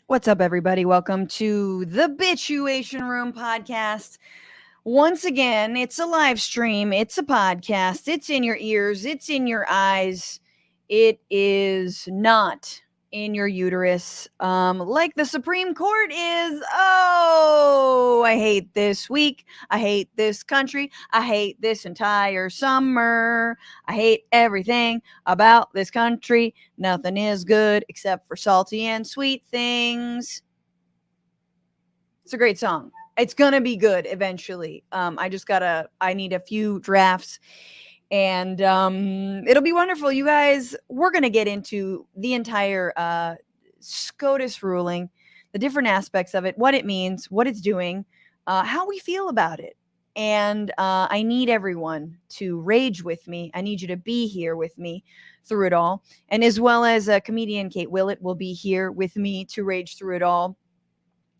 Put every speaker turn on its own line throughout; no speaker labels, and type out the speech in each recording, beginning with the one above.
What's up, everybody? Welcome to the Bitchuation Room podcast. Once again, it's a live stream, it's a podcast, it's in your ears, it's in your eyes. It is not in your uterus, like the Supreme Court is. Oh, I hate this week. I hate this country. I hate this entire summer. I hate everything about this country. Nothing is good except for salty and sweet things. It's a great song. It's gonna be good eventually. I need a few drafts, and it'll be wonderful. You guys, we're gonna get into the entire SCOTUS ruling, the different aspects of it, what it means, what it's doing, how we feel about it. And I need everyone to rage with me. I need you to be here with me through it all. And as well as comedian Kate Willet will be here with me to rage through it all.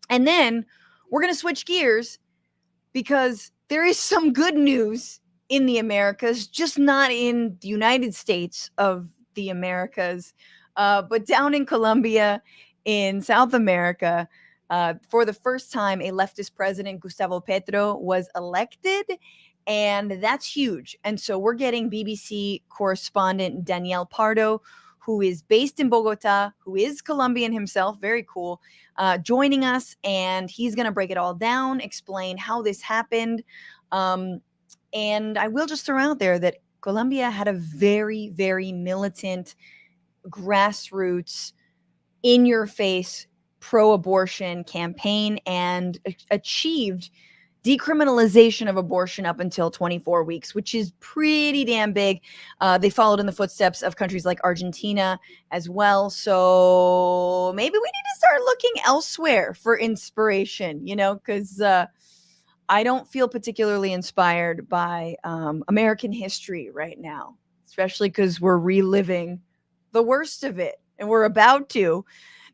And then we're going to switch gears because there is some good news in the Americas, just not in the United States of the Americas, but down in Colombia, in South America. For the first time, a leftist president, Gustavo Petro, was elected. And that's huge. And so we're getting BBC correspondent Danielle Pardo, who is based in Bogota, who is Colombian himself, very cool, joining us. And he's going to break it all down, explain how this happened. And I will just throw out there that Colombia had a very, very militant, grassroots, in your face, pro abortion campaign and achieved decriminalization of abortion up until 24 weeks, which is pretty damn big. They followed in the footsteps of countries like Argentina as well. So maybe we need to start looking elsewhere for inspiration, because I don't feel particularly inspired by American history right now, especially because we're reliving the worst of it, and we're about to.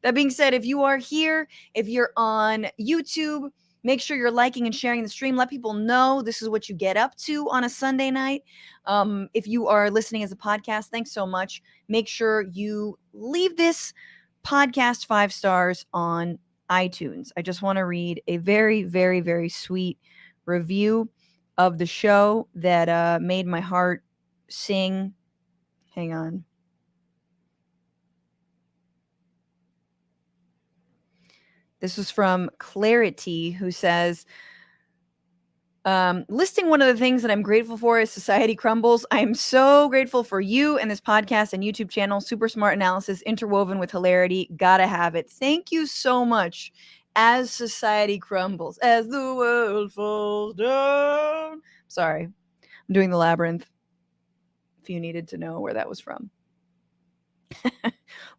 That being said, if you are here, if you're on YouTube, make sure you're liking and sharing the stream. Let people know this is what you get up to on a Sunday night. If you are listening as a podcast, thanks so much. Make sure you leave this podcast 5 stars on iTunes. I just want to read a very, very, very sweet review of the show that made my heart sing. Hang on. This was from Clarity, who says, listing one of the things that I'm grateful for as society crumbles. I am so grateful for you and this podcast and YouTube channel. Super smart analysis interwoven with hilarity. Gotta have it. Thank you so much. As society crumbles, as the world falls down. Sorry, I'm doing the labyrinth. If you needed to know where that was from.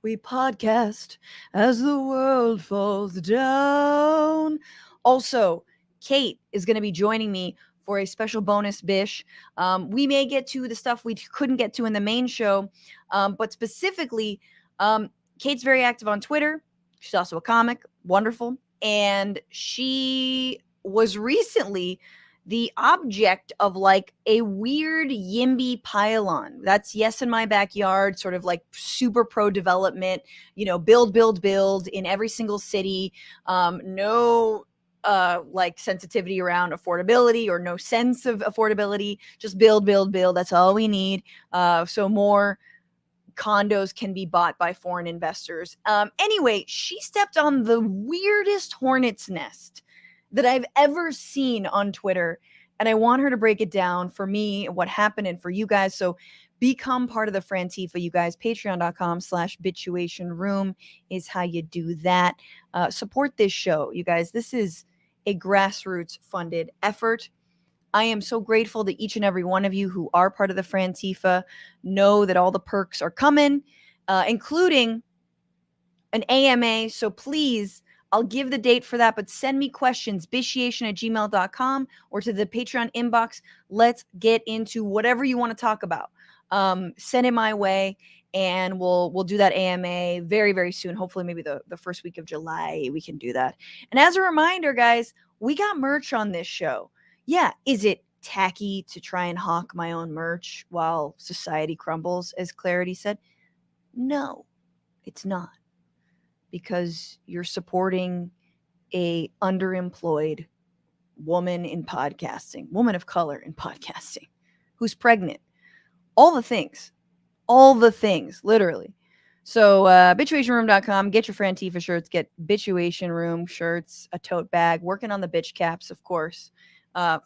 We podcast as the world falls down. Also, Kate is going to be joining me for a special bonus bish. We may get to the stuff we couldn't get to in the main show, but specifically, Kate's very active on Twitter. She's also a comic, wonderful, and she was recently the object of like a weird YIMBY pylon. That's Yes in My Backyard, sort of like super pro development, build in every single city. No like sensitivity around affordability or no sense of affordability, just build. That's all we need. So more condos can be bought by foreign investors. Anyway, she stepped on the weirdest hornet's nest that I've ever seen on Twitter. And I want her to break it down for me, what happened, and for you guys. So become part of the Frantifa, you guys. Patreon.com/Bitchuation Room is how you do that. Support this show, you guys. This is a grassroots funded effort. I am so grateful that each and every one of you who are part of the Frantifa know that all the perks are coming, including an AMA. So please, I'll give the date for that, but send me questions, bitchuation@gmail.com or to the Patreon inbox. Let's get into whatever you want to talk about. Send it my way, and we'll do that AMA very, very soon. Hopefully, maybe the first week of July, we can do that. And as a reminder, guys, we got merch on this show. Yeah, is it tacky to try and hawk my own merch while society crumbles, as Clarity said? No, it's not. because you're supporting a underemployed woman in podcasting, woman of color in podcasting, who's pregnant. All the things, literally. So bitchuationroom.com, get your Frantifa shirts, get Bitchuation Room shirts, a tote bag, working on the bitch caps, of course.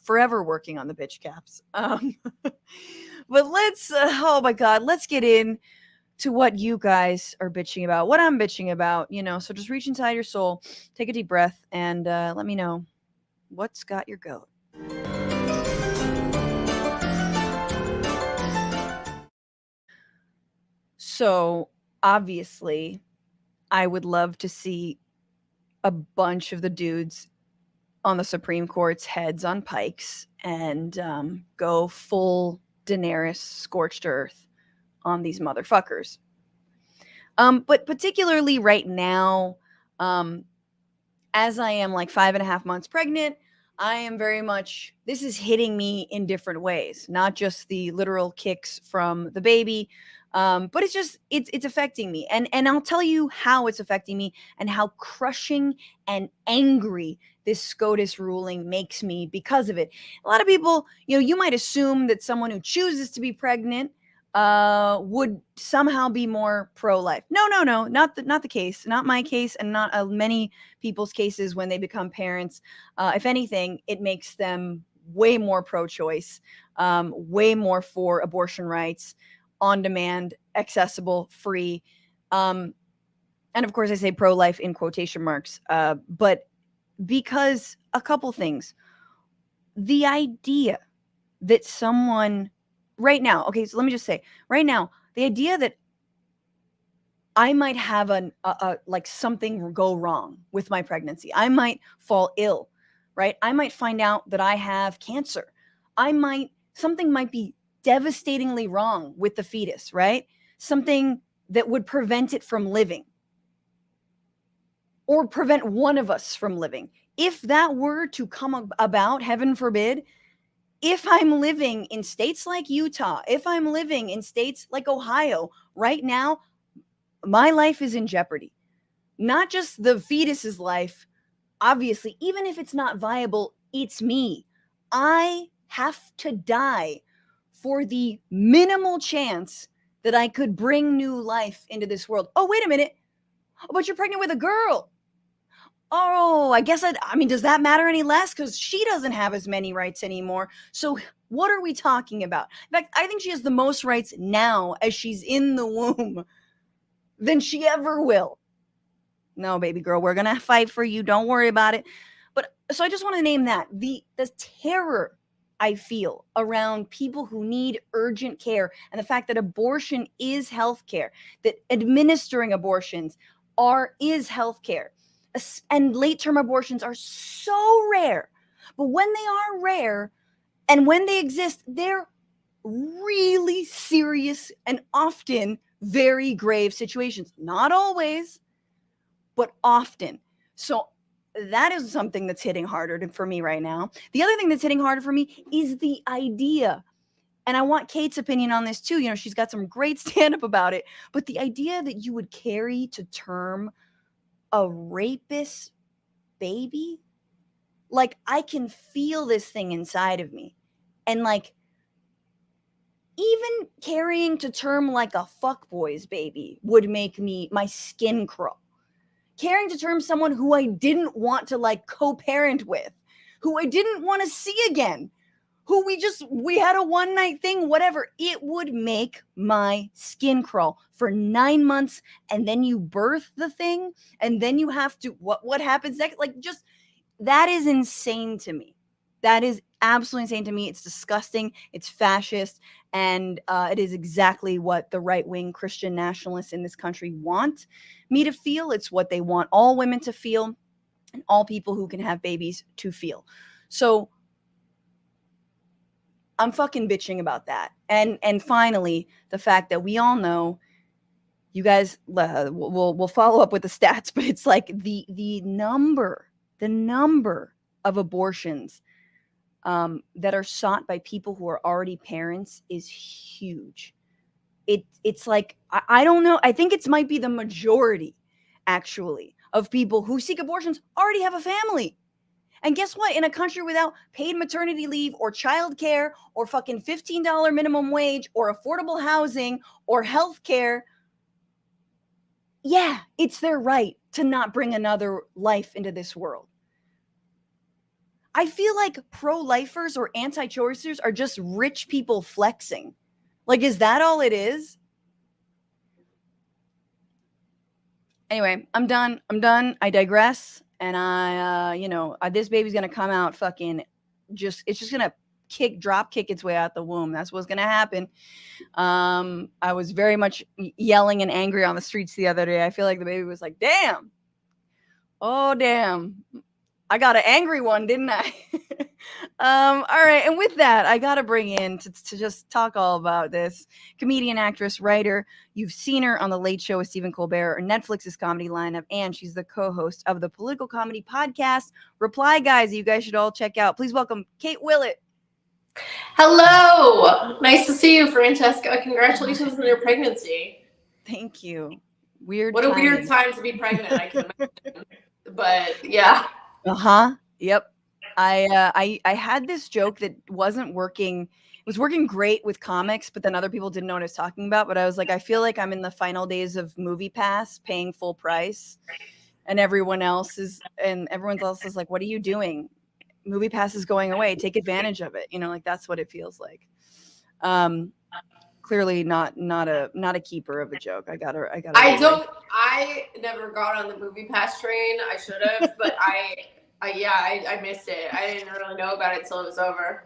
Forever working on the bitch caps. But let's, oh my God, let's get in to what you guys are bitching about, what I'm bitching about, so just reach inside your soul, take a deep breath, and let me know what's got your goat. So, obviously, I would love to see a bunch of the dudes on the Supreme Court's heads on pikes and go full Daenerys scorched earth on these motherfuckers. But particularly right now, as I am like 5.5 months pregnant, I am very much, this is hitting me in different ways, not just the literal kicks from the baby, but it's affecting me. And I'll tell you how it's affecting me and how crushing and angry this SCOTUS ruling makes me because of it. A lot of people, you might assume that someone who chooses to be pregnant would somehow be more pro-life. No, not the case, not my case, and not many people's cases when they become parents. If anything, it makes them way more pro-choice, way more for abortion rights, on demand, accessible, free. And of course, I say pro-life in quotation marks, but because a couple things. The idea that someone right now, okay, so let me just say, right now, the idea that I might have like something go wrong with my pregnancy. I might fall ill, right? I might find out that I have cancer. Something might be devastatingly wrong with the fetus, right? Something that would prevent it from living or prevent one of us from living. If that were to come about, heaven forbid, if I'm living in states like Utah, if I'm living in states like Ohio right now, my life is in jeopardy. Not just the fetus's life, obviously, even if it's not viable, it's me. I have to die for the minimal chance that I could bring new life into this world. Oh, wait a minute. Oh, but you're pregnant with a girl. Oh, I guess I mean, does that matter any less? Because she doesn't have as many rights anymore. So what are we talking about? In fact, I think she has the most rights now as she's in the womb than she ever will. No, baby girl, we're gonna fight for you. Don't worry about it. But so I just want to name that the terror I feel around people who need urgent care and the fact that abortion is healthcare, that administering abortions is healthcare. And late-term abortions are so rare. But when they are rare and when they exist, they're really serious and often very grave situations. Not always, but often. So that is something that's hitting harder for me right now. The other thing that's hitting harder for me is the idea, and I want Kate's opinion on this too. She's got some great stand-up about it, but the idea that you would carry to term a rapist baby, like I can feel this thing inside of me. And like even carrying to term like a fuckboy's baby would make my skin crawl. Carrying to term someone who I didn't want to like co-parent with, who I didn't want to see again, who we had a one night thing, whatever, it would make my skin crawl for 9 months. And then you birth the thing and then you have to, what happens next? Like just, that is insane to me. That is absolutely insane to me. It's disgusting. It's fascist. And it is exactly what the right-wing Christian nationalists in this country want me to feel. It's what they want all women to feel and all people who can have babies to feel. So I'm fucking bitching about that. And finally, the fact that we all know, you guys we'll follow up with the stats, but it's like the number of abortions that are sought by people who are already parents is huge. It's like, I don't know. I think it might be the majority. actually, of people who seek abortions already have a family. And guess what? In a country without paid maternity leave or childcare or fucking $15 minimum wage or affordable housing or health care, yeah, it's their right to not bring another life into this world. I feel like pro-lifers or anti-choicers are just rich people flexing. Like, is that all it is? Anyway, I'm done. I digress. And this baby's going to come out fucking it's just going to drop kick its way out the womb. That's what's going to happen. I was very much yelling and angry on the streets the other day. I feel like the baby was like, damn. Oh, damn. I got an angry one, didn't I? All right. And with that, I got to bring in to just talk all about this comedian, actress, writer. You've seen her on The Late Show with Stephen Colbert or Netflix's comedy lineup, and she's the co-host of the political comedy podcast Reply Guys. You guys should all check out. Please welcome Kate Willet.
Hello. Nice to see you, Francesca. Congratulations on your pregnancy.
Thank you. Weird.
What a weird time to be pregnant, I can imagine. But yeah.
Yep. I had this joke that wasn't working. It was working great with comics, but then other people didn't know what I was talking about. But I was like, I feel like I'm in the final days of MoviePass, paying full price, and everyone else is like, "What are you doing? MoviePass is going away. Take advantage of it." Like that's what it feels like. Clearly not a keeper of a joke.
I never got on the MoviePass train. I should have, but I missed it. I didn't really know about it till it was over.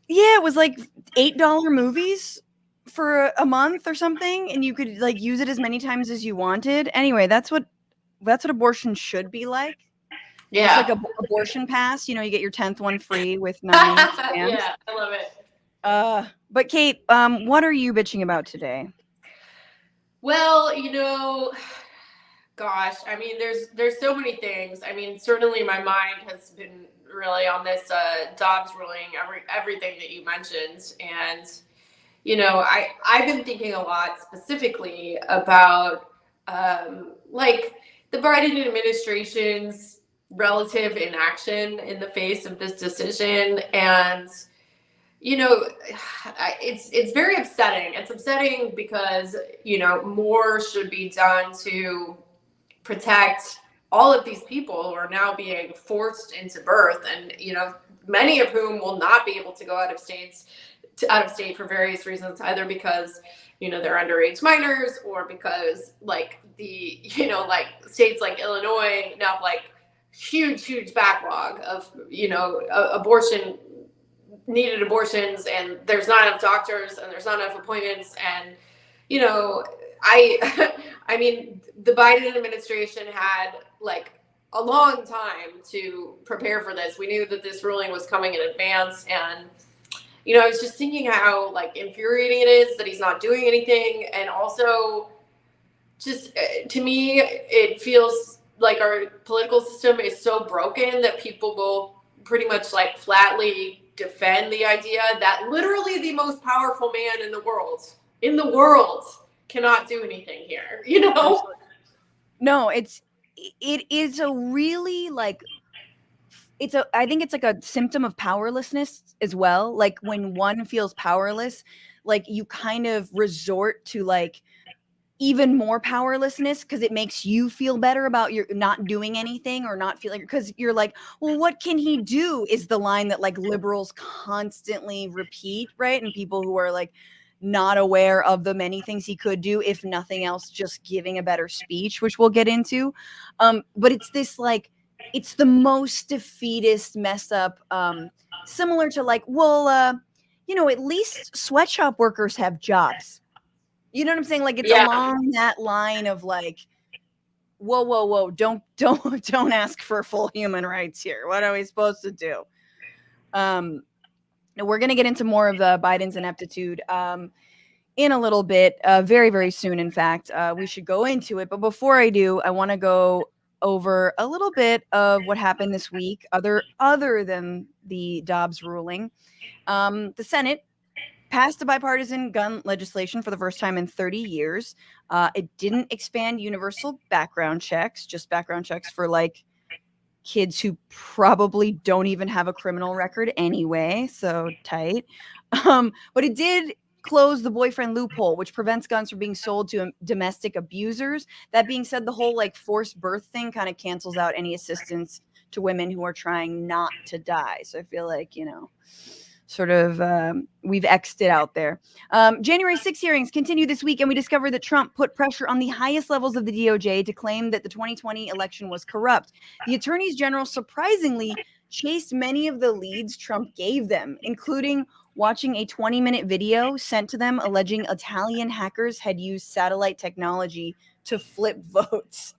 Yeah, it was like $8 movies for a month or something, and you could like use it as many times as you wanted. Anyway, that's what abortion should be like.
Yeah,
it's like a abortion pass. You get your 10th one free with 9 scams.
Yeah, I love it.
But Kate, what are you bitching about today?
Well, gosh, I mean, there's so many things. I mean, certainly my mind has been really on this Dobbs ruling, everything that you mentioned, and I've been thinking a lot specifically about like the Biden administration's relative inaction in the face of this decision, and it's very upsetting. It's upsetting because more should be done to protect all of these people who are now being forced into birth, and many of whom will not be able to go out of state for various reasons, either because they're underage minors, or because like the like states like Illinois now have like huge backlog of needed abortions, and there's not enough doctors, and there's not enough appointments, and I mean, the Biden administration had like a long time to prepare for this. We knew that this ruling was coming in advance, and I was just thinking how like infuriating it is that he's not doing anything, and also just to me it feels like our political system is so broken that people will pretty much like flatly defend the idea that literally the most powerful man in the world cannot do anything here,
No, it is a really like I think it's like a symptom of powerlessness as well. Like when one feels powerless, like you kind of resort to like even more powerlessness because it makes you feel better about your not doing anything or not feeling, because you're like, well, what can he do is the line that like liberals constantly repeat, right? And people who are like not aware of the many things he could do, if nothing else, just giving a better speech, which we'll get into. But it's this like, it's the most defeatist mess up, similar to like, well, at least sweatshop workers have jobs. You know what I'm saying? Like it's along that line of like, whoa, don't ask for full human rights here. What are we supposed to do? We're gonna get into more of the Biden's ineptitude in a little bit, very, very soon. In fact, we should go into it. But before I do, I want to go over a little bit of what happened this week, other than the Dobbs ruling. The Senate passed a bipartisan gun legislation for the first time in 30 years. It didn't expand universal background checks, just background checks for like kids who probably don't even have a criminal record anyway. So tight. But it did close the boyfriend loophole, which prevents guns from being sold to domestic abusers. That being said, the whole like forced birth thing kind of cancels out any assistance to women who are trying not to die. So I feel like, sort of we've X'd it out there. January 6 hearings continue this week, and we discovered that Trump put pressure on the highest levels of the DOJ to claim that the 2020 election was corrupt. The attorneys general surprisingly chased many of the leads Trump gave them, including watching a 20-minute video sent to them alleging Italian hackers had used satellite technology to flip votes,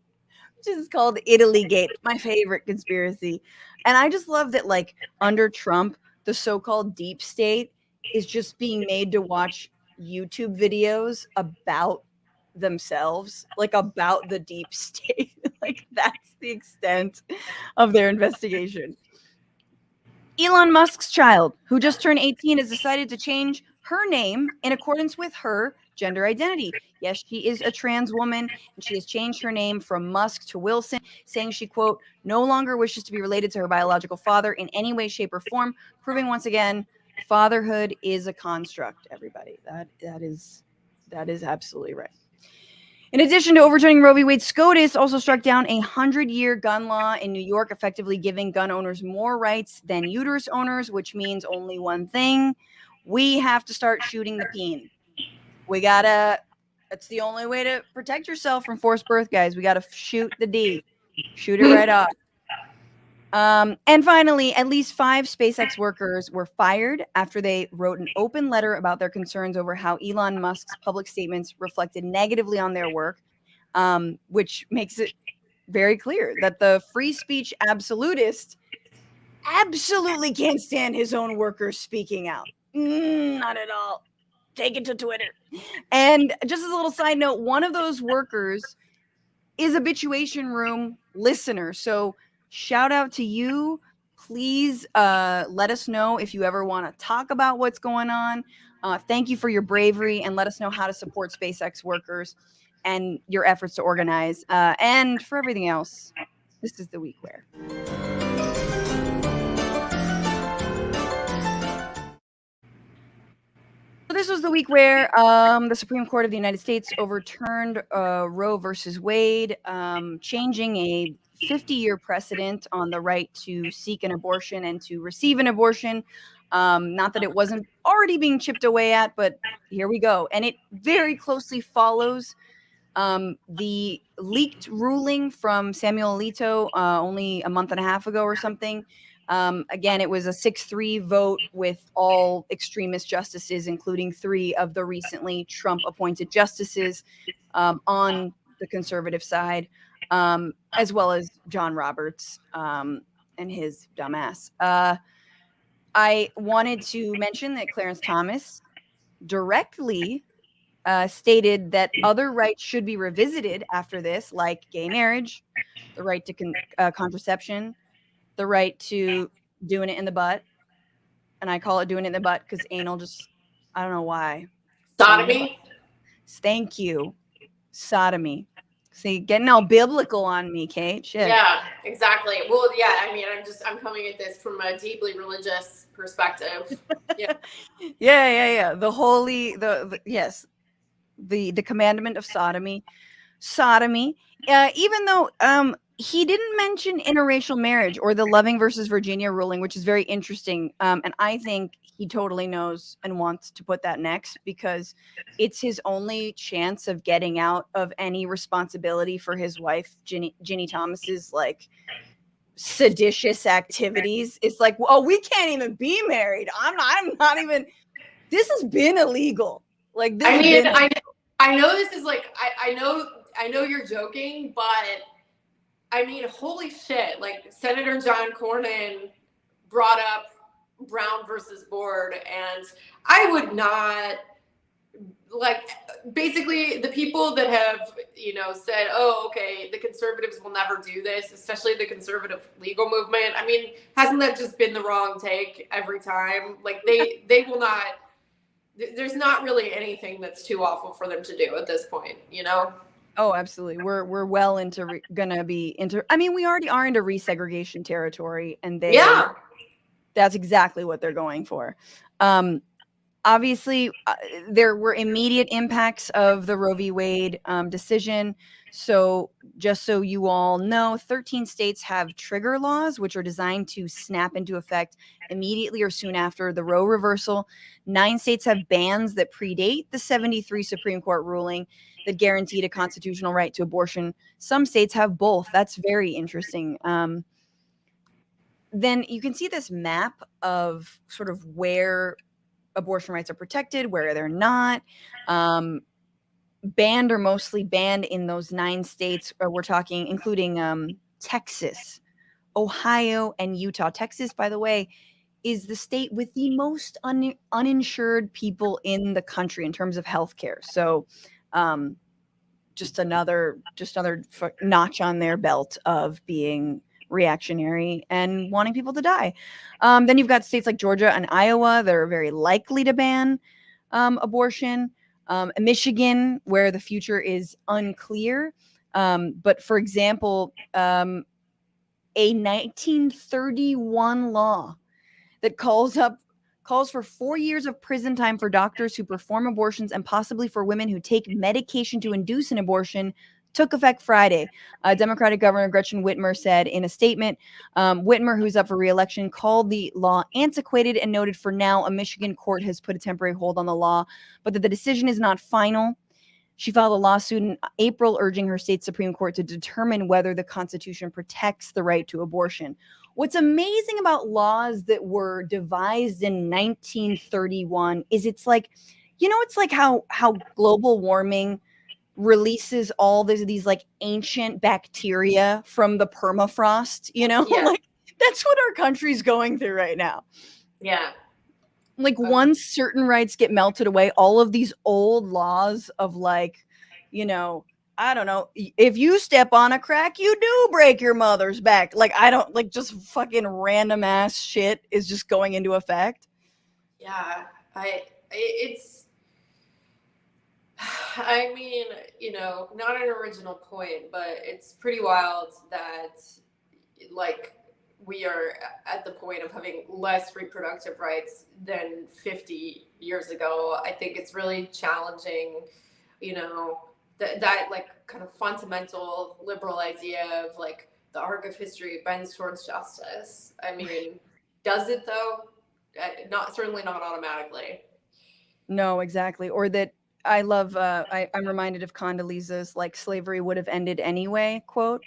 which is called Italygate, my favorite conspiracy. And I just love that, like, under Trump, the so-called deep state is just being made to watch YouTube videos about themselves, like about the deep state. Like, that's the extent of their investigation. Elon Musk's child, who just turned 18, has decided to change her name in accordance with her gender identity. Yes, she is a trans woman, and she has changed her name from Musk to Wilson, saying she, quote, no longer wishes to be related to her biological father in any way, shape, or form, proving once again fatherhood is a construct, everybody. That is absolutely right. In addition to overturning Roe v. Wade, SCOTUS also struck down a 100-year gun law in New York, effectively giving gun owners more rights than uterus owners, which means only one thing. We have to start shooting the peen. That's the only way to protect yourself from forced birth, guys. We got to shoot the D. Shoot it right off. And finally, at least 5 SpaceX workers were fired after they wrote an open letter about their concerns over how Elon Musk's public statements reflected negatively on their work, which makes it very clear that the free speech absolutist absolutely can't stand his own workers speaking out. Not at all. Take it to Twitter. And just as a little side note, one of those workers is a Bitchuation Room listener. So shout out to you. Please let us know if you ever want to talk about what's going on. Thank you for your bravery, and let us know how to support SpaceX workers and your efforts to organize. And for everything else, this is the week where. This was the week where the Supreme Court of the United States overturned Roe versus Wade, changing a 50-year precedent on the right to seek an abortion and to receive an abortion. Not that it wasn't already being chipped away at, but here we go. And it very closely follows the leaked ruling from Samuel Alito only a month and a half ago or something. Again, it was a 6-3 vote with all extremist justices, including 3 of the recently Trump-appointed justices on the conservative side, as well as John Roberts and his dumbass. I wanted to mention that Clarence Thomas directly stated that other rights should be revisited after this, like gay marriage, the right to contraception, the right to doing it in the butt. And I call it doing it in the butt because anal just, I don't know why.
Sodomy?
Thank you. Sodomy. See, getting all biblical on me, Kate. Shit.
Yeah, exactly. Well, yeah, I mean, I'm coming at this from a deeply religious perspective. Yeah.
Yeah. The holy, yes, the commandment of sodomy. Even though he didn't mention interracial marriage or the Loving versus Virginia ruling, which is very interesting. And I think he totally knows and wants to put that next because it's his only chance of getting out of any responsibility for his wife, Ginny Thomas's like seditious activities. It's like, oh, we can't even be married. I'm not even. This has been illegal. Like this.
I mean, I know this is like I know you're joking, but I mean, holy shit! Like Senator John Cornyn brought up Brown versus Board, and I would not like basically the people that have said, oh, okay, the conservatives will never do this, especially the conservative legal movement. I mean, hasn't that just been the wrong take every time? Like they will not. there's not really anything that's too awful for them to do at this point, you know?
Oh, absolutely. We're well into gonna be into. I mean, we already are into resegregation territory, and
Yeah.
that's exactly what they're going for. Obviously, there were immediate impacts of the Roe v. Wade decision. So, just so you all know, 13 states have trigger laws, which are designed to snap into effect immediately or soon after the Roe reversal. 9 states have bans that predate the 73 Supreme Court ruling that guaranteed a constitutional right to abortion. Some states have both. That's very interesting. Then you can see this map of sort of where abortion rights are protected, where they're not. Banned or mostly banned in those 9 states. We're talking, including Texas, Ohio, and Utah. Texas, by the way, is the state with the most uninsured people in the country in terms of healthcare. So, just another notch on their belt of being reactionary and wanting people to die. Then you've got states like Georgia and Iowa that are very likely to ban abortion. Michigan, where the future is unclear. But for example, a 1931 law that calls for 4 years of prison time for doctors who perform abortions and possibly for women who take medication to induce an abortion took effect Friday. Democratic Governor Gretchen Whitmer said in a statement. Whitmer, who's up for re-election, called the law antiquated and noted for now a Michigan court has put a temporary hold on the law, but that the decision is not final. She filed a lawsuit in April urging her state Supreme Court to determine whether the Constitution protects the right to abortion. What's amazing about laws that were devised in 1931 is it's like how global warming releases all these like ancient bacteria from the permafrost,
Yeah.
like that's what our country's going through right now.
Yeah.
Like once certain rights get melted away, all of these old laws of like, I don't know, if you step on a crack, you do break your mother's back. Like, I don't like just fucking random ass shit is just going into effect.
Yeah. I mean, not an original point, but it's pretty wild that like we are at the point of having less reproductive rights than 50 years ago. I think it's really challenging, that like kind of fundamental liberal idea of like the arc of history bends towards justice. I mean, does it though? Certainly not automatically.
No, exactly. Or that I love, I'm reminded of Condoleezza's like slavery would have ended anyway quote.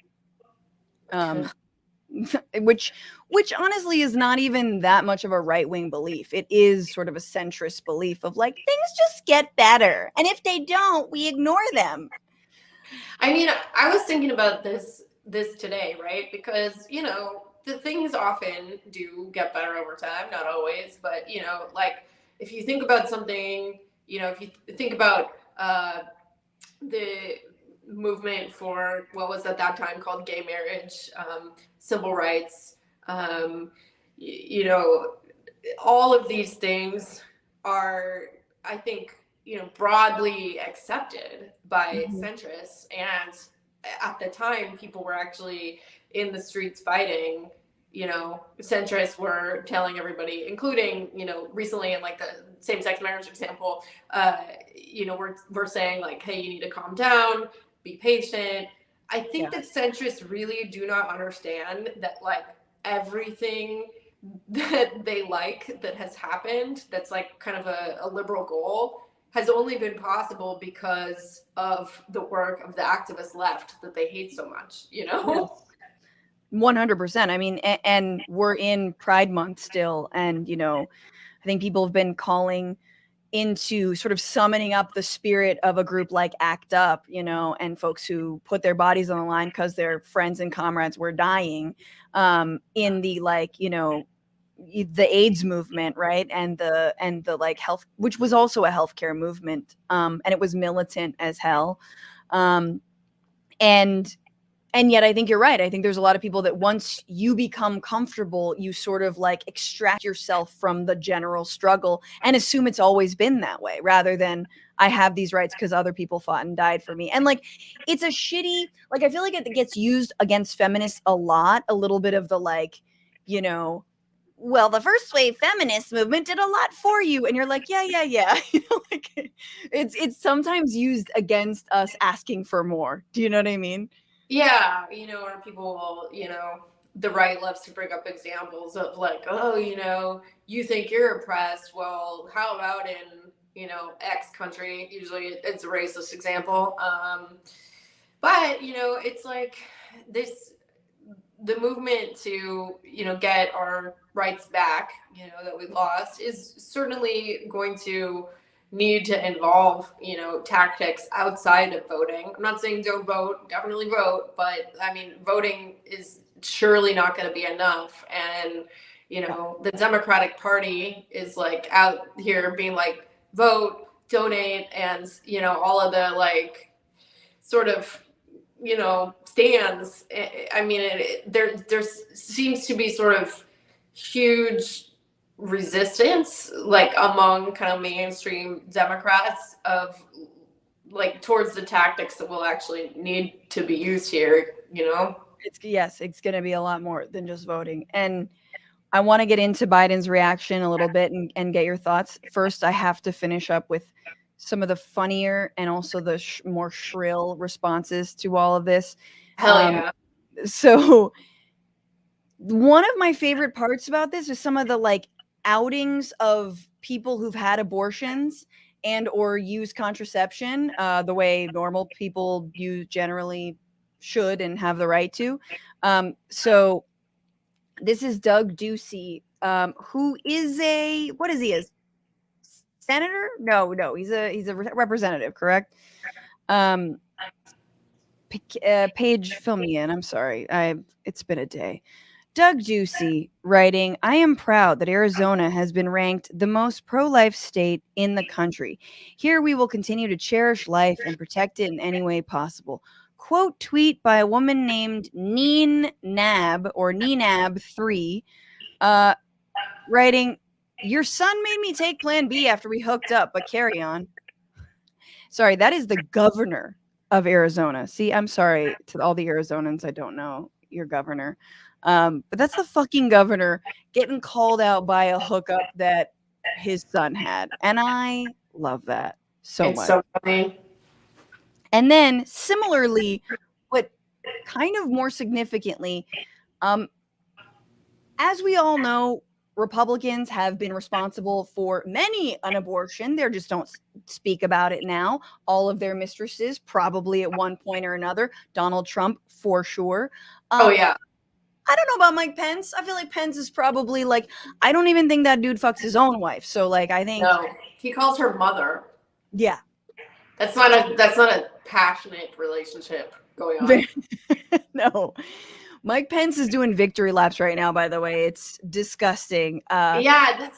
Which honestly is not even that much of a right-wing belief. It is sort of a centrist belief of like things just get better, and if they don't, we ignore them.
I mean, I was thinking about this today, right? Because the things often do get better over time, not always, but like if you think about something, if you think about the movement for what was at that time called gay marriage, civil rights, all of these things are, I think, broadly accepted by centrists. And at the time, people were actually in the streets fighting. Centrists were telling everybody, including, recently in like the same-sex marriage example, we're saying like, hey, you need to calm down, be patient. I think that centrists really do not understand that like everything that they like that has happened, that's like kind of a liberal goal, has only been possible because of the work of the activist left that they hate so much,
100%. I mean, and we're in Pride Month still, and I think people have been calling into sort of summoning up the spirit of a group like ACT UP, and folks who put their bodies on the line because their friends and comrades were dying, in the like, the AIDS movement, right? And the like health, which was also a healthcare movement, and it was militant as hell. And And yet I think you're right. I think there's a lot of people that once you become comfortable, you sort of like extract yourself from the general struggle and assume it's always been that way, rather than I have these rights because other people fought and died for me. And like, it's a shitty, like, I feel like it gets used against feminists a lot, a little bit of the like, you know, well, the first wave feminist movement did a lot for you. And you're like, yeah. You know, like, it's sometimes used against us asking for more. Do you know what I mean?
Yeah, or people will, the right loves to bring up examples of like, oh, you think you're oppressed. Well, how about in, X country? Usually it's a racist example. But, it's like the movement to, get our rights back, that we lost is certainly going to need to involve, tactics outside of voting. I'm not saying don't vote, definitely vote, but I mean, voting is surely not going to be enough. And, the Democratic Party is like out here being like, vote, donate, and, all of the like sort of, stands. I mean, there seems to be sort of huge resistance, like among kind of mainstream Democrats, of like towards the tactics that will actually need to be used here.
It's going to be a lot more than just voting. And I want to get into Biden's reaction a little bit and get your thoughts. First, I have to finish up with some of the funnier and also the more shrill responses to all of this.
Hell yeah.
So one of my favorite parts about this is some of the like outings of people who've had abortions and or use contraception the way normal people generally should and have the right to. So this is Doug Ducey, who is what is he, a senator? No, he's a representative, correct? Paige, fill me in. I'm sorry. It's been a day. Doug Ducey writing, I am proud that Arizona has been ranked the most pro-life state in the country. Here we will continue to cherish life and protect it in any way possible. Quote tweet by a woman named Neen Nab or Neenab3, writing, your son made me take Plan B after we hooked up, but carry on. Sorry, that is the governor of Arizona. See, I'm sorry to all the Arizonans. I don't know your governor. But that's the fucking governor getting called out by a hookup that his son had. And I love that so much.
It's so funny.
And then similarly, but kind of more significantly, as we all know, Republicans have been responsible for many an abortion. They just don't speak about it now. All of their mistresses, probably at one point or another. Donald Trump, for sure.
Oh, yeah.
I don't know about Mike Pence. I feel like Pence is probably like, I don't even think that dude fucks his own wife. So like, I think.
No, he calls her mother.
Yeah.
That's not a passionate relationship going on.
No. Mike Pence is doing victory laps right now, by the way. It's disgusting.
Yeah, I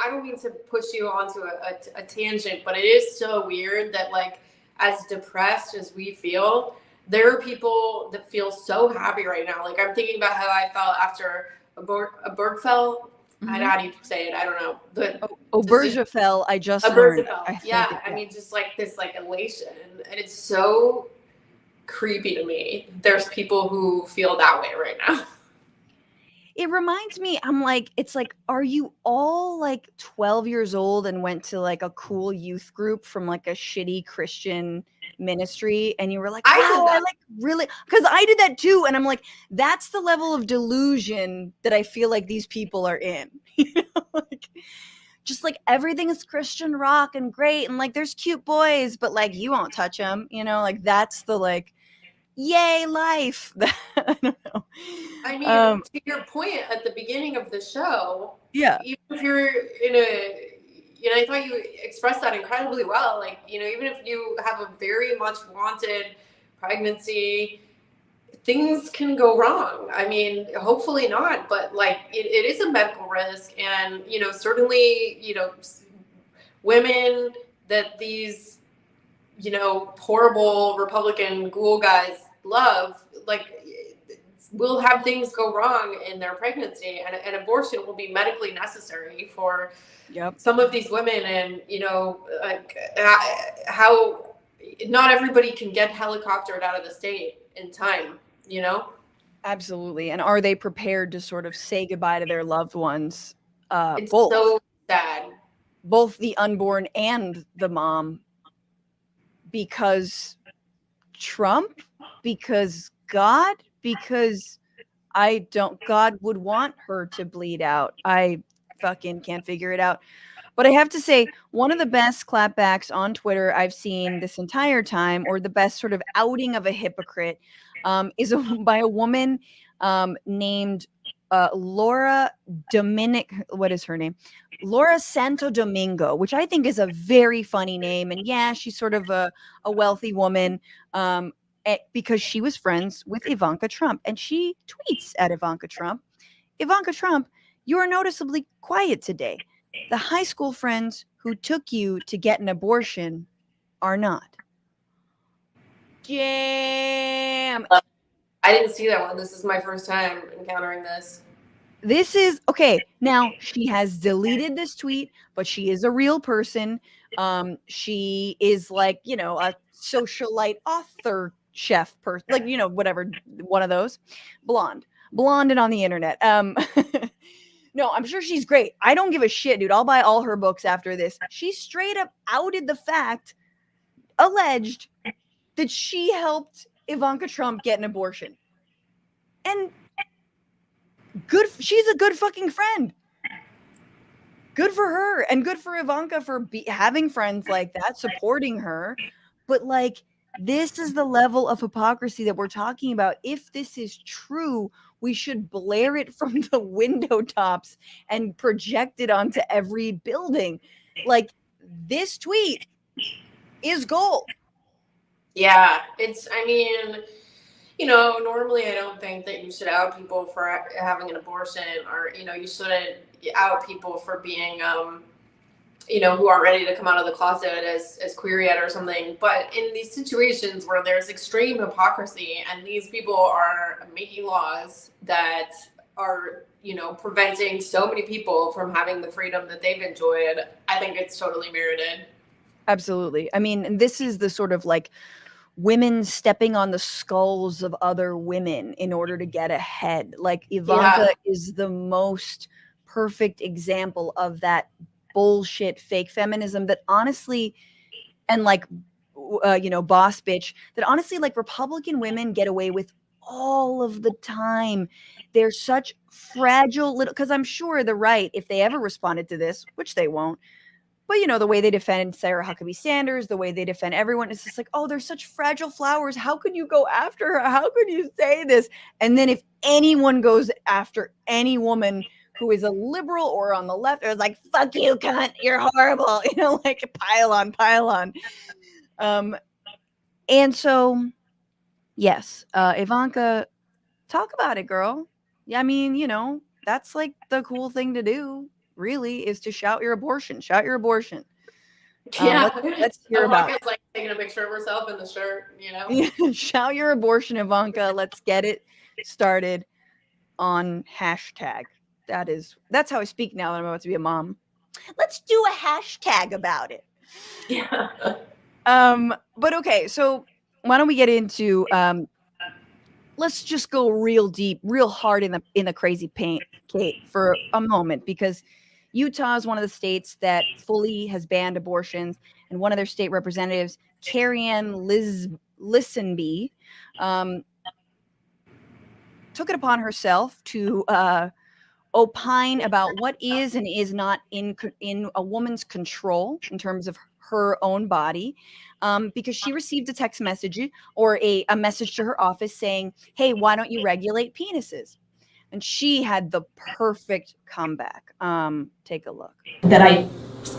don't mean to push you onto a tangent, but it is so weird that like as depressed as we feel, there are people that feel so happy right now. Like I'm thinking about how I felt after Obergefell.
Mm-hmm.
I don't know how do you say it. I don't know.
Obergefell. I just learned.
Yeah, I mean, just like this, like elation, and it's so creepy to me. There's people who feel that way right now.
It reminds me, I'm like, it's like, are you all like 12 years old and went to like a cool youth group from like a shitty Christian ministry and you were like, wow, I like really, because I did that too. And I'm like, that's the level of delusion that I feel like these people are in. Like, just like everything is Christian rock and great. And like, there's cute boys, but like, you won't touch them, like that's the like, yay life. I don't know.
I mean, to your point at the beginning of the show,
yeah,
even if you're I thought you expressed that incredibly well. Like, even if you have a very much wanted pregnancy, things can go wrong. I mean, hopefully not, but like it is a medical risk. And, certainly, women that these, horrible Republican ghoul guys love, like will have things go wrong in their pregnancy, and an abortion will be medically necessary for some of these women. And, you know, like how not everybody can get helicoptered out of the state in time, you know?
Absolutely. And are they prepared to sort of say goodbye to their loved ones?
It's
Both.
so sad.
Both the unborn and the mom, because Trump, because God, because God would want her to bleed out. I fucking can't figure it out. But I have to say, one of the best clapbacks on Twitter I've seen this entire time, or the best sort of outing of a hypocrite, is by a woman named Laura Dominic. What is her name? Laura Santo Domingo, which I think is a very funny name. And yeah, she's sort of a wealthy woman because she was friends with Ivanka Trump. And she tweets at Ivanka Trump, Ivanka Trump, you are noticeably quiet today. The high school friends who took you to get an abortion are not. Damn.
I didn't see that one. This is my first time encountering this.
This is okay. Now she has deleted this tweet, but she is a real person. She is like, you know, a socialite author chef person, like, you know, whatever, one of those. Blonde and on the internet. No, I'm sure she's great. I don't give a shit, dude. I'll buy all her books after this. She straight up outed the fact, alleged, that she helped Ivanka Trump get an abortion. And she's a good fucking friend. Good for her, and good for Ivanka for having friends like that, supporting her. But like, this is the level of hypocrisy that we're talking about. If this is true, we should blare it from the window tops and project it onto every building. Like, this tweet is gold.
Yeah, I mean, you know, normally I don't think that you should out people for having an abortion, or, you know, you shouldn't out people for being, you know, who aren't ready to come out of the closet as queer yet or something. But in these situations where there's extreme hypocrisy and these people are making laws that are, you know, preventing so many people from having the freedom that they've enjoyed, I think it's totally merited.
Absolutely. I mean, this is the sort of like women stepping on the skulls of other women in order to get ahead. Like, Ivanka is the most perfect example of that bullshit fake feminism that honestly, and like, you know, boss bitch, that honestly, like, Republican women get away with all of the time. They're such fragile little, because I'm sure the right, if they ever responded to this, which they won't, but, you know, the way they defend Sarah Huckabee Sanders, the way they defend everyone, it's just like, oh, they're such fragile flowers. How could you go after her? How could you say this? And then if anyone goes after any woman who is a liberal or on the left, it's like, fuck you, cunt, you're horrible. You know, like, pile on. And so, yes, Ivanka, talk about it, girl. Yeah, I mean, you know, that's like the cool thing to do, really, is to shout your abortion.
Yeah,
let's hear about it.
Ivanka's like taking a picture of herself in the shirt, you know.
Shout your abortion, Ivanka. Let's get it started on hashtag. That's how I speak now that I'm about to be a mom. Let's do a hashtag about it.
Yeah.
But okay, so why don't we get into let's just go real deep, real hard in the crazy paint, Kate, for a moment, because Utah is one of the states that fully has banned abortions, and one of their state representatives, Carrie-Ann Lisenby, took it upon herself to opine about what is and is not in a woman's control in terms of her own body, because she received a text message or a message to her office saying, hey, why don't you regulate penises? And she had the perfect comeback. Take a look.
That I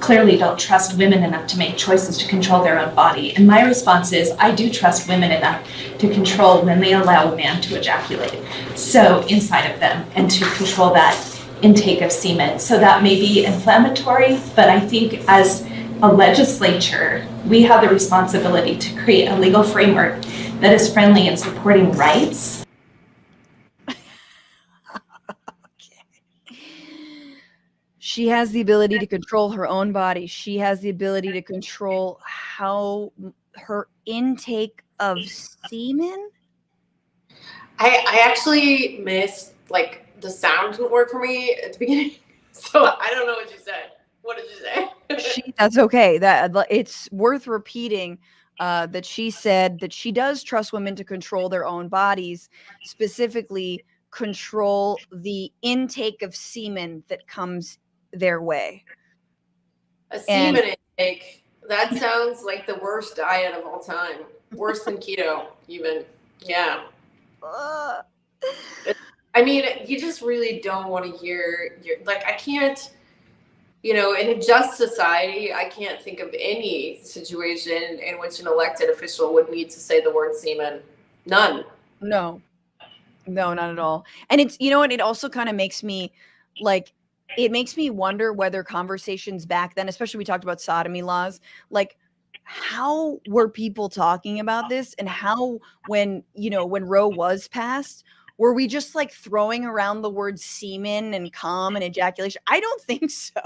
clearly don't trust women enough to make choices to control their own body. And my response is, I do trust women enough to control when they allow a man to ejaculate, so inside of them, and to control that intake of semen. So that may be inflammatory, but I think as a legislature, we have the responsibility to create a legal framework that is friendly in supporting rights.
She has the ability to control her own body. She has the ability to control how her intake of semen.
I actually missed, like, the sound didn't work for me at the beginning, so I don't know what you said. What did you say?
That's okay. That it's worth repeating that she said that she does trust women to control their own bodies, specifically control the intake of semen that comes their way.
A semen intake. That sounds like the worst diet of all time. Worse than keto, even. Yeah. I mean, you just really don't want to hear like, I can't, in a just society, I can't think of any situation in which an elected official would need to say the word semen. None.
No, not at all. And it's, it also kind of makes me like, it makes me wonder whether conversations back then, especially we talked about sodomy laws, like how were people talking about this, and how, when Roe was passed, were we just like throwing around the word semen and cum and ejaculation? I don't think so.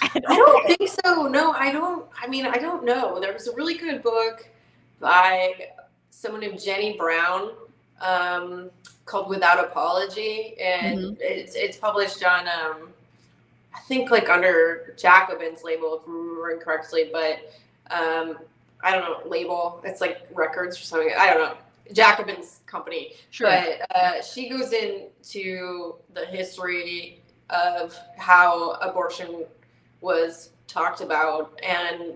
I don't think so. No, I don't. I mean, I don't know. There was a really good book by someone named Jenny Brown called Without Apology. And it's published on, I think, like under Jacobin's label, if I'm remembering correctly. But I don't know, label. It's like Records or something. I don't know. Jacobin's company.
Sure.
But she goes into the history of how abortion was talked about. And,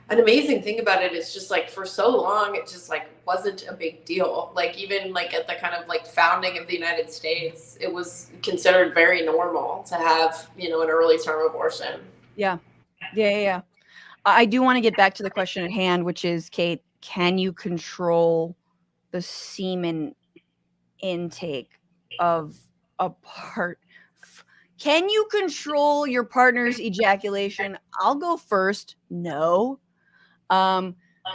an amazing thing about it is just like, for so long, it just like wasn't a big deal. Like, even like at the kind of like founding of the United States, it was considered very normal to have, an early term abortion.
Yeah. I do want to get back to the question at hand, which is, Kate, can you control the semen intake of a part? Can you control your partner's ejaculation? I'll go first. No.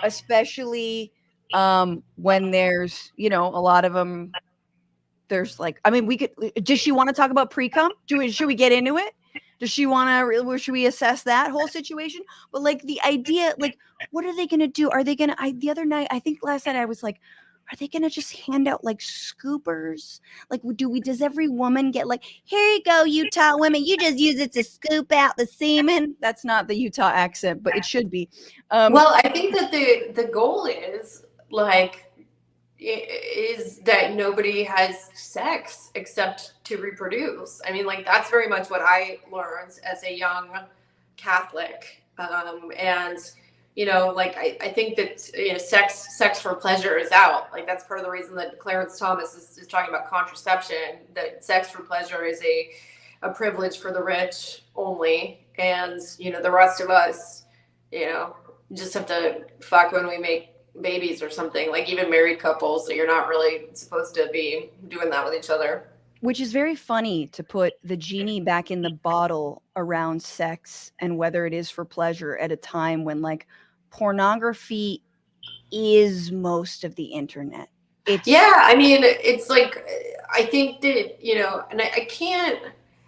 Especially when there's, a lot of them. There's like, I mean, does she want to talk about pre-cum? Should we get into it? Does she want to, should we assess that whole situation? But like the idea, like, what are they going to do? Are they going to, the other night, I think last night I was like, are they going to just hand out like scoopers? Like, does every woman get like, here you go, Utah women, you just use it to scoop out the semen? That's not the Utah accent, but it should be.
Well, I think that the goal is that nobody has sex except to reproduce. I mean, like, that's very much what I learned as a young Catholic. And, I think that, sex for pleasure is out. Like, that's part of the reason that Clarence Thomas is talking about contraception, that sex for pleasure is a privilege for the rich only. And, the rest of us, just have to fuck when we make babies or something. Like, even married couples, so you're not really supposed to be doing that with each other.
Which is very funny, to put the genie back in the bottle around sex and whether it is for pleasure at a time when like pornography is most of the internet.
I mean, it's like, I think that, and I can't,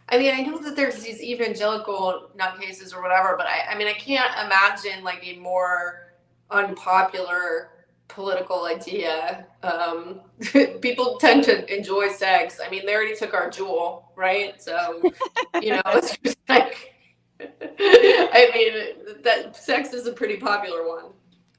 I mean, I know that there's these evangelical nutcases or whatever, but I can't imagine like a more unpopular political idea. People tend to enjoy sex. I mean, they already took our jewel, right? So, it's just like, I mean, that sex is a pretty popular one.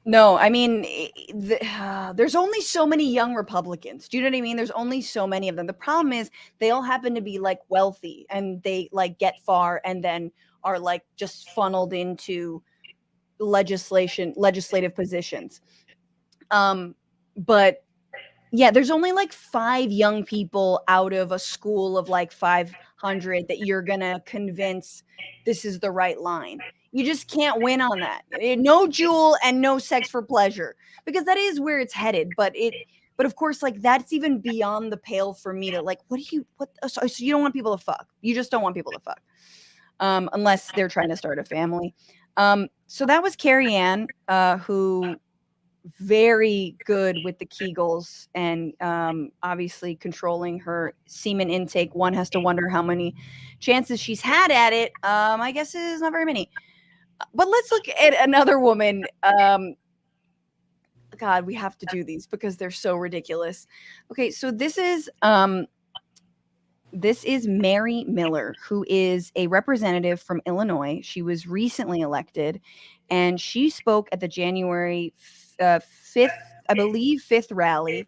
No, I mean, there's only so many young Republicans. Do you know what I mean? There's only so many of them. The problem is they all happen to be like wealthy, and they like get far and then are like just funneled into legislative positions. But yeah, there's only like 5 young people out of a school of like 500 that you're gonna convince this is the right line. You just can't win on that. No jewel and no sex for pleasure, because that is where it's headed. But of course, like, that's even beyond the pale for me to like, so you don't want people to fuck. You just don't want people to fuck. unless they're trying to start a family. So that was Carrie Ann, who very good with the Kegels and obviously controlling her semen intake. One has to wonder how many chances she's had at it. I guess it is not very many. But let's look at another woman. God, we have to do these because they're so ridiculous. Okay, so this is Mary Miller, who is a representative from Illinois. She was recently elected, and she spoke at the January 5th, I believe, 5th rally,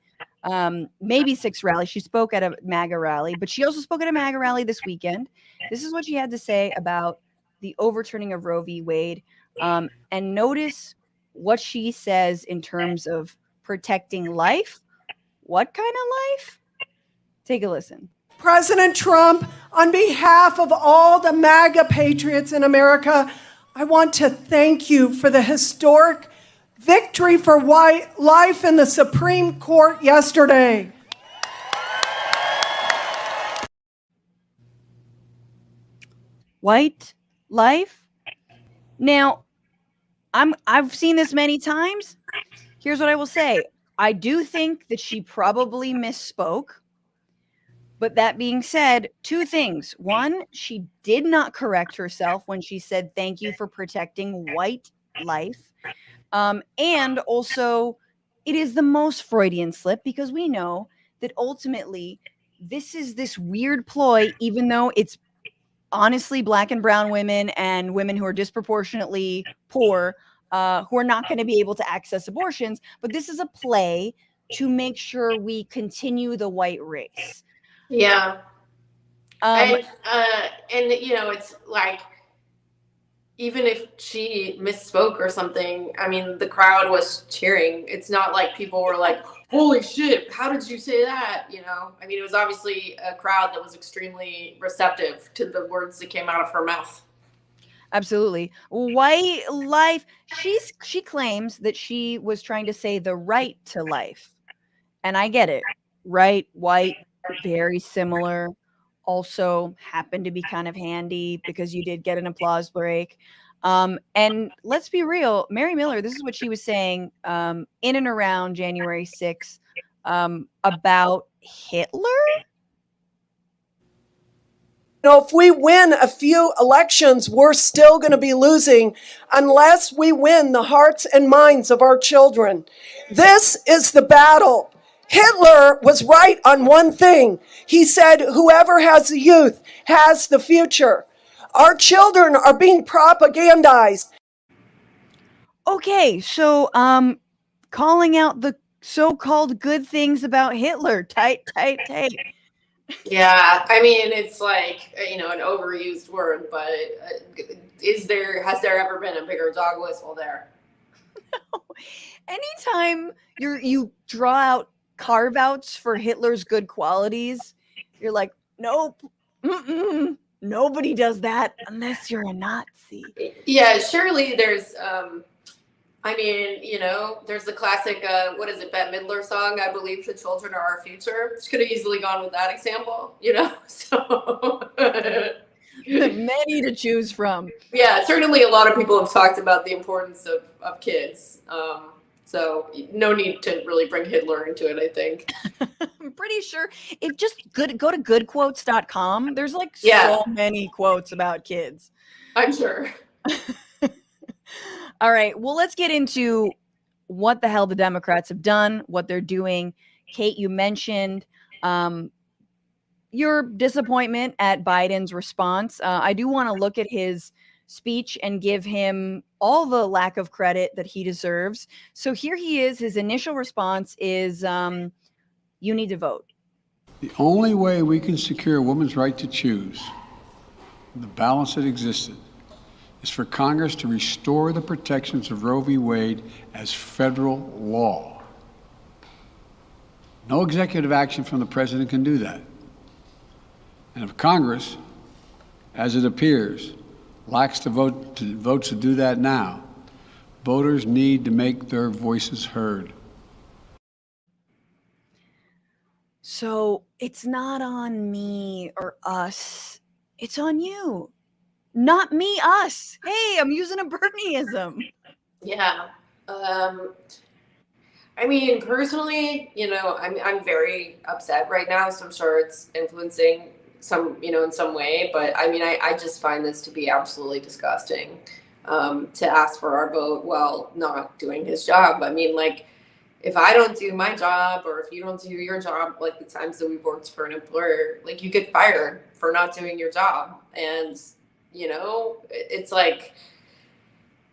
maybe 6th rally. She spoke at a MAGA rally, but she also spoke at a MAGA rally this weekend. This is what she had to say about the overturning of Roe v. Wade. And notice what she says in terms of protecting life. What kind of life? Take a listen.
President Trump, on behalf of all the MAGA patriots in America, I want to thank you for the historic victory for life in the Supreme Court yesterday.
White life. Now, I've seen this many times. Here's what I will say. I do think that she probably misspoke. But that being said, two things. One, she did not correct herself when she said, thank you for protecting white life. And also, it is the most Freudian slip because we know that ultimately this is this weird ploy, even though it's honestly Black and brown women and women who are disproportionately poor, who are not going to be able to access abortions. But this is a play to make sure we continue the white race.
Yeah. And you know, it's like, even if she misspoke or something, I mean, the crowd was cheering. It's not like people were like, holy shit, how did you say that? You know, I mean, it was obviously a crowd that was extremely receptive to the words that came out of her mouth.
Absolutely. White life. She claims that she was trying to say the right to life. And I get it. Right, white, very similar. Also happened to be kind of handy because you did get an applause break. And let's be real, Mary Miller, this is what she was saying in and around January 6th about Hitler.
You know, if we win a few elections, we're still going to be losing unless we win the hearts and minds of our children. This is the battle. Hitler was right on one thing. He said, whoever has the youth has the future. Our children are being propagandized.
Okay, so calling out the so-called good things about Hitler. Tight.
Yeah, I mean, it's like, you know, an overused word, but has there ever been a bigger dog whistle there?
Anytime you draw out carve-outs for Hitler's good qualities, you're like, nope, nobody does that unless you're a Nazi.
Yeah, surely there's, I mean, you know, there's the classic, what is it, Bette Midler song, I believe the children are our future. She could have easily gone with that example, you know, so.
Many to choose from.
Yeah, certainly a lot of people have talked about the importance of kids. So no need to really bring Hitler into it, I think.
I'm pretty sure if just go to goodquotes.com, there's like so many quotes about kids.
I'm sure.
All right, well, let's get into what the hell the Democrats have done, what they're doing. Kate, you mentioned your disappointment at Biden's response. I do want to look at his speech and give him all the lack of credit that he deserves. So here he is. His initial response is, you need to vote.
The only way we can secure a woman's right to choose, the balance that existed, is for Congress to restore the protections of Roe v. Wade as federal law. No executive action from the president can do that. And if Congress, as it appears, lacks the votes to do that now, voters need to make their voices heard.
So it's not on me or us. It's on you. not me, us. Hey, I'm using a Bernieism.
Yeah. I mean, personally, I'm very upset right now, so I'm sure it's influencing some, in some way. But I mean, I just find this to be absolutely disgusting, to ask for our vote while not doing his job. I mean, like, if I don't do my job, or if you don't do your job, like the times that we've worked for an employer, like, you get fired for not doing your job. And, it's like,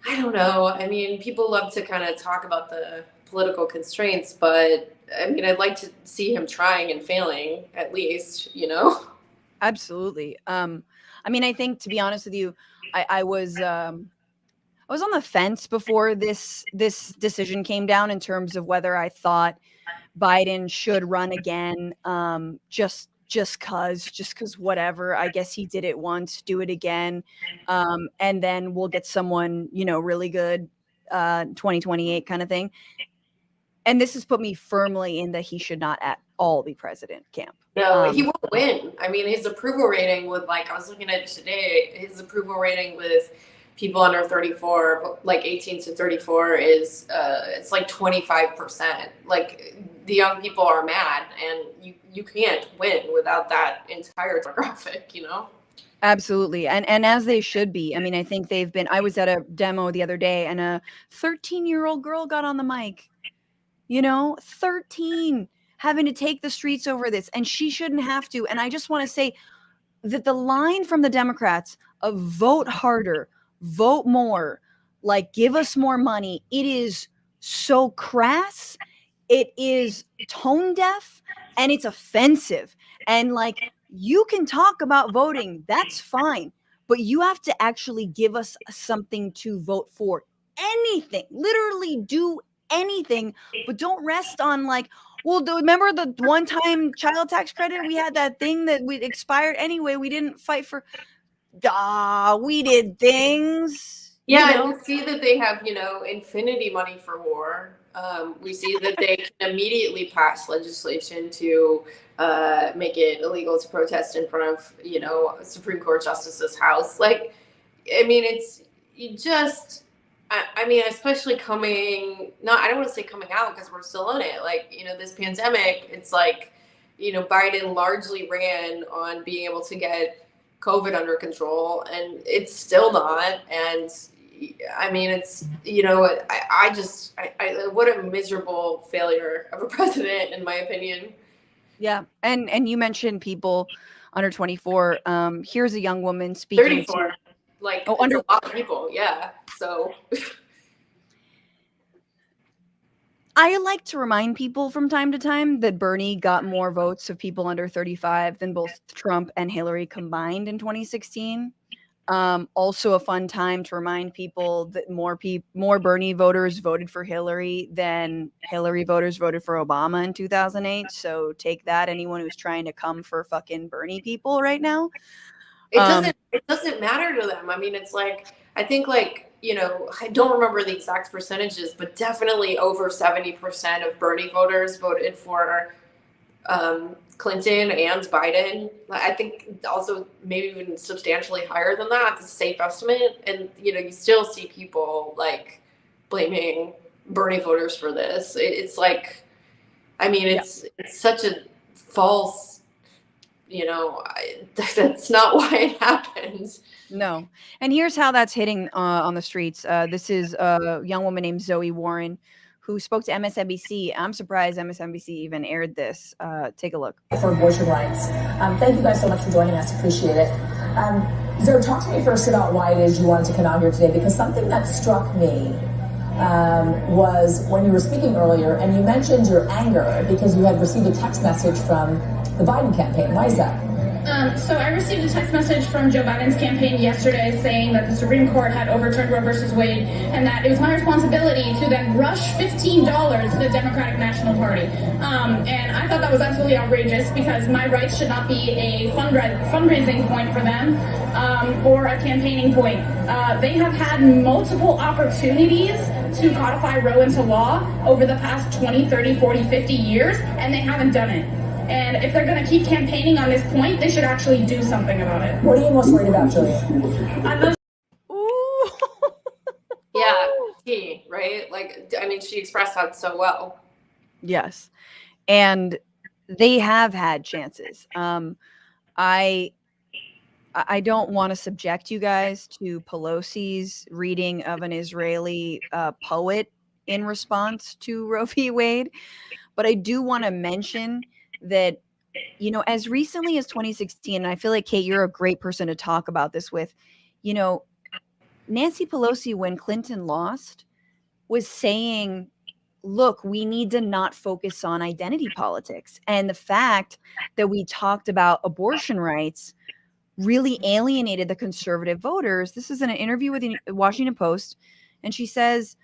I don't know. I mean, people love to kind of talk about the political constraints, but I mean, I'd like to see him trying and failing at least,
Absolutely. I mean, I think, to be honest with you, I was on the fence before this decision came down in terms of whether I thought Biden should run again. Just cause whatever. I guess he did it once, do it again. And then we'll get someone, really good, 2028 kind of thing. And this has put me firmly in that he should not at all be president camp.
No, he won't win. I mean, his approval rating with, like, I was looking at it today, his approval rating with people under 34, like 18 to 34, is it's like 25%. Like, the young people are mad, and you can't win without that entire demographic,
Absolutely. And as they should be. I mean, I think I was at a demo the other day, and a 13-year-old girl got on the mic. 13, having to take the streets over this, and she shouldn't have to. And I just want to say that the line from the Democrats of vote harder, vote more, like, give us more money, it is so crass, it is tone deaf, and it's offensive. And, like, you can talk about voting, that's fine, but you have to actually give us something to vote for. Anything, literally do anything, but don't rest on, like, well, remember the one-time child tax credit? We had that thing that we expired anyway. We didn't fight for. We did things.
Yeah, and we see that they have, infinity money for war. We see that they can immediately pass legislation to make it illegal to protest in front of, a Supreme Court justice's house. Like, I mean, I mean, especially I don't want to say coming out, because we're still in it. Like, this pandemic, it's like, Biden largely ran on being able to get COVID under control, and it's still not. And I mean, it's, what a miserable failure of a president, in my opinion.
Yeah. And you mentioned people under 24. Here's a young woman speaking.
34. Like, under a lot of people. Yeah. So
I like to remind people from time to time that Bernie got more votes of people under 35 than both Trump and Hillary combined in 2016. Also a fun time to remind people that more Bernie voters voted for Hillary than Hillary voters voted for Obama in 2008. So take that, anyone who's trying to come for fucking Bernie people right now.
It doesn't matter to them. I mean, it's like, I think, like, I don't remember the exact percentages, but definitely over 70% of Bernie voters voted for Clinton and Biden. I think also maybe even substantially higher than that. It's a safe estimate. And, you still see people, like, blaming Bernie voters for this. It's like, I mean, it's such a false, that's not why it happened.
No. And here's how that's hitting on the streets. This is a young woman named Zoe Warren, who spoke to MSNBC. I'm surprised MSNBC even aired this. Take a look.
For abortion rights. Thank you guys so much for joining us. Appreciate it. Zoe, talk to me first about why it is you wanted to come out here today, because something that struck me was when you were speaking earlier, and you mentioned your anger because you had received a text message from the Biden campaign. Why is that?
So I received a text message from Joe Biden's campaign yesterday saying that the Supreme Court had overturned Roe versus Wade, and that it was my responsibility to then rush $15 to the Democratic National Party. And I thought that was absolutely outrageous, because my rights should not be a fundraising point for them, or a campaigning point. They have had multiple opportunities to codify Roe into law over the past 20, 30, 40, 50 years, and they haven't done it. And if they're going to keep campaigning on this point, they should actually do something about it.
What are you most worried about, Julia?
I'm most
Ooh.
Yeah, right? Like, I mean, she expressed that so well.
Yes. And they have had chances. I don't want to subject you guys to Pelosi's reading of an Israeli poet in response to Roe v. Wade, but I do want to mention that, you know, as recently as 2016, and I feel like, Kate, you're a great person to talk about this with, you know, Nancy Pelosi, when Clinton lost, was saying, look, we need to not focus on identity politics. And the fact that we talked about abortion rights really alienated the conservative voters. This is in an interview with the Washington Post. And she says,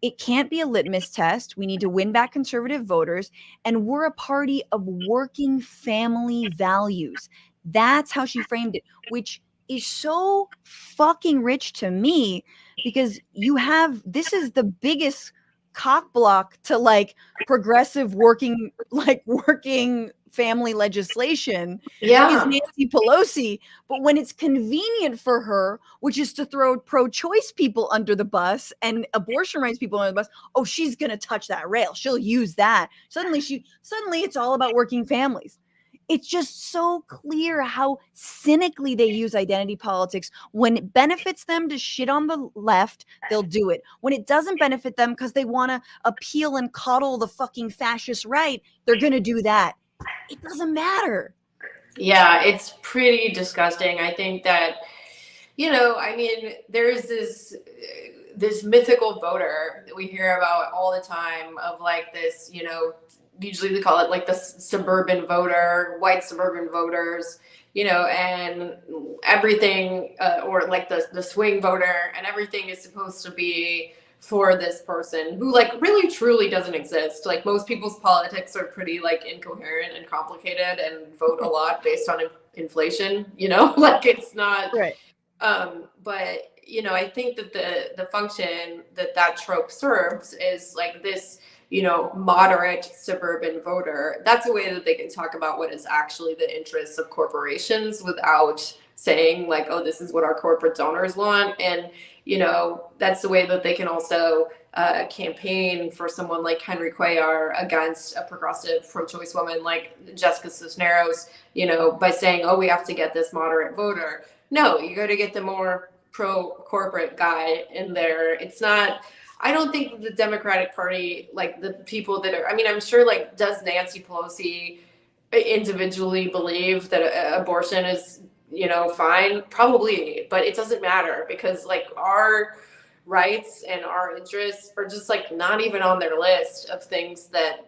it can't be a litmus test. We need to win back conservative voters. And we're a party of working family values. That's how she framed it, which is so fucking rich to me, because this is the biggest cock block to like progressive working family legislation is Nancy Pelosi. But when it's convenient for her, which is to throw pro-choice people under the bus and abortion rights people under the bus, oh, she's going to touch that rail. She'll use that. Suddenly it's all about working families. It's just so clear how cynically they use identity politics. When it benefits them to shit on the left, they'll do it. When it doesn't benefit them because they want to appeal and coddle the fucking fascist right, they're going to do that. It doesn't matter.
Yeah, it's pretty disgusting. I think that, you know, I mean, there's this mythical voter that we hear about all the time of like this, you know, usually they call it like the suburban voter, white suburban voters, you know, and everything, or like the swing voter, and everything is supposed to be for this person who like really truly doesn't exist. Like most people's politics are pretty like incoherent and complicated and vote a lot based on inflation, you know, like it's not
right.
But you know, I think that the function that trope serves is like this, you know, moderate suburban voter. That's a way that they can talk about what is actually the interests of corporations without saying like, oh, this is what our corporate donors want. And, you know, that's the way that they can also campaign for someone like Henry Cuellar against a progressive pro-choice woman like Jessica Cisneros, you know, by saying, oh, we have to get this moderate voter. No, you got to get the more pro-corporate guy in there. It's not... I don't think the Democratic Party, like the people that are, I mean, I'm sure like, does Nancy Pelosi individually believe that abortion is, you know, fine? Probably, but it doesn't matter because like our rights and our interests are just like not even on their list of things that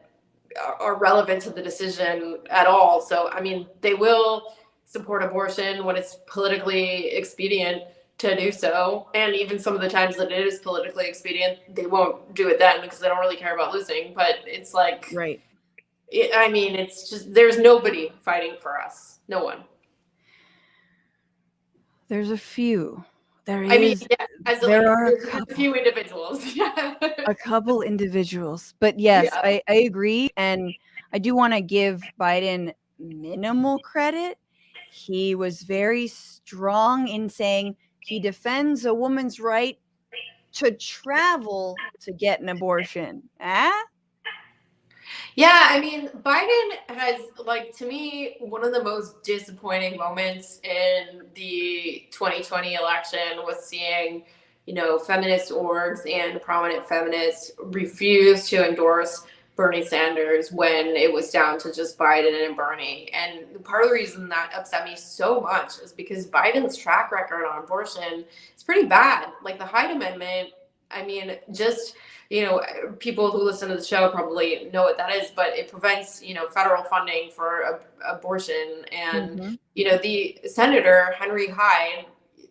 are relevant to the decision at all. So, I mean, they will support abortion when it's politically expedient to do so, and even some of the times that it is politically expedient, they won't do it then because they don't really care about losing. But it's like,
right.
I mean, it's just there's nobody fighting for us. No one.
There's a few. There
are
a
few individuals.
A couple individuals, but yes, yeah. I agree, and I do want to give Biden minimal credit. He was very strong in saying he defends a woman's right to travel to get an abortion.
Yeah, I mean, Biden has, like, to me, one of the most disappointing moments in the 2020 election was seeing, you know, feminist orgs and prominent feminists refuse to endorse Bernie Sanders when it was down to just Biden and Bernie. And part of the reason that upset me so much is because Biden's track record on abortion is pretty bad. Like the Hyde Amendment, I mean, just, you know, people who listen to the show probably know what that is, but it prevents, you know, federal funding for abortion. And, you know, the Senator Henry Hyde,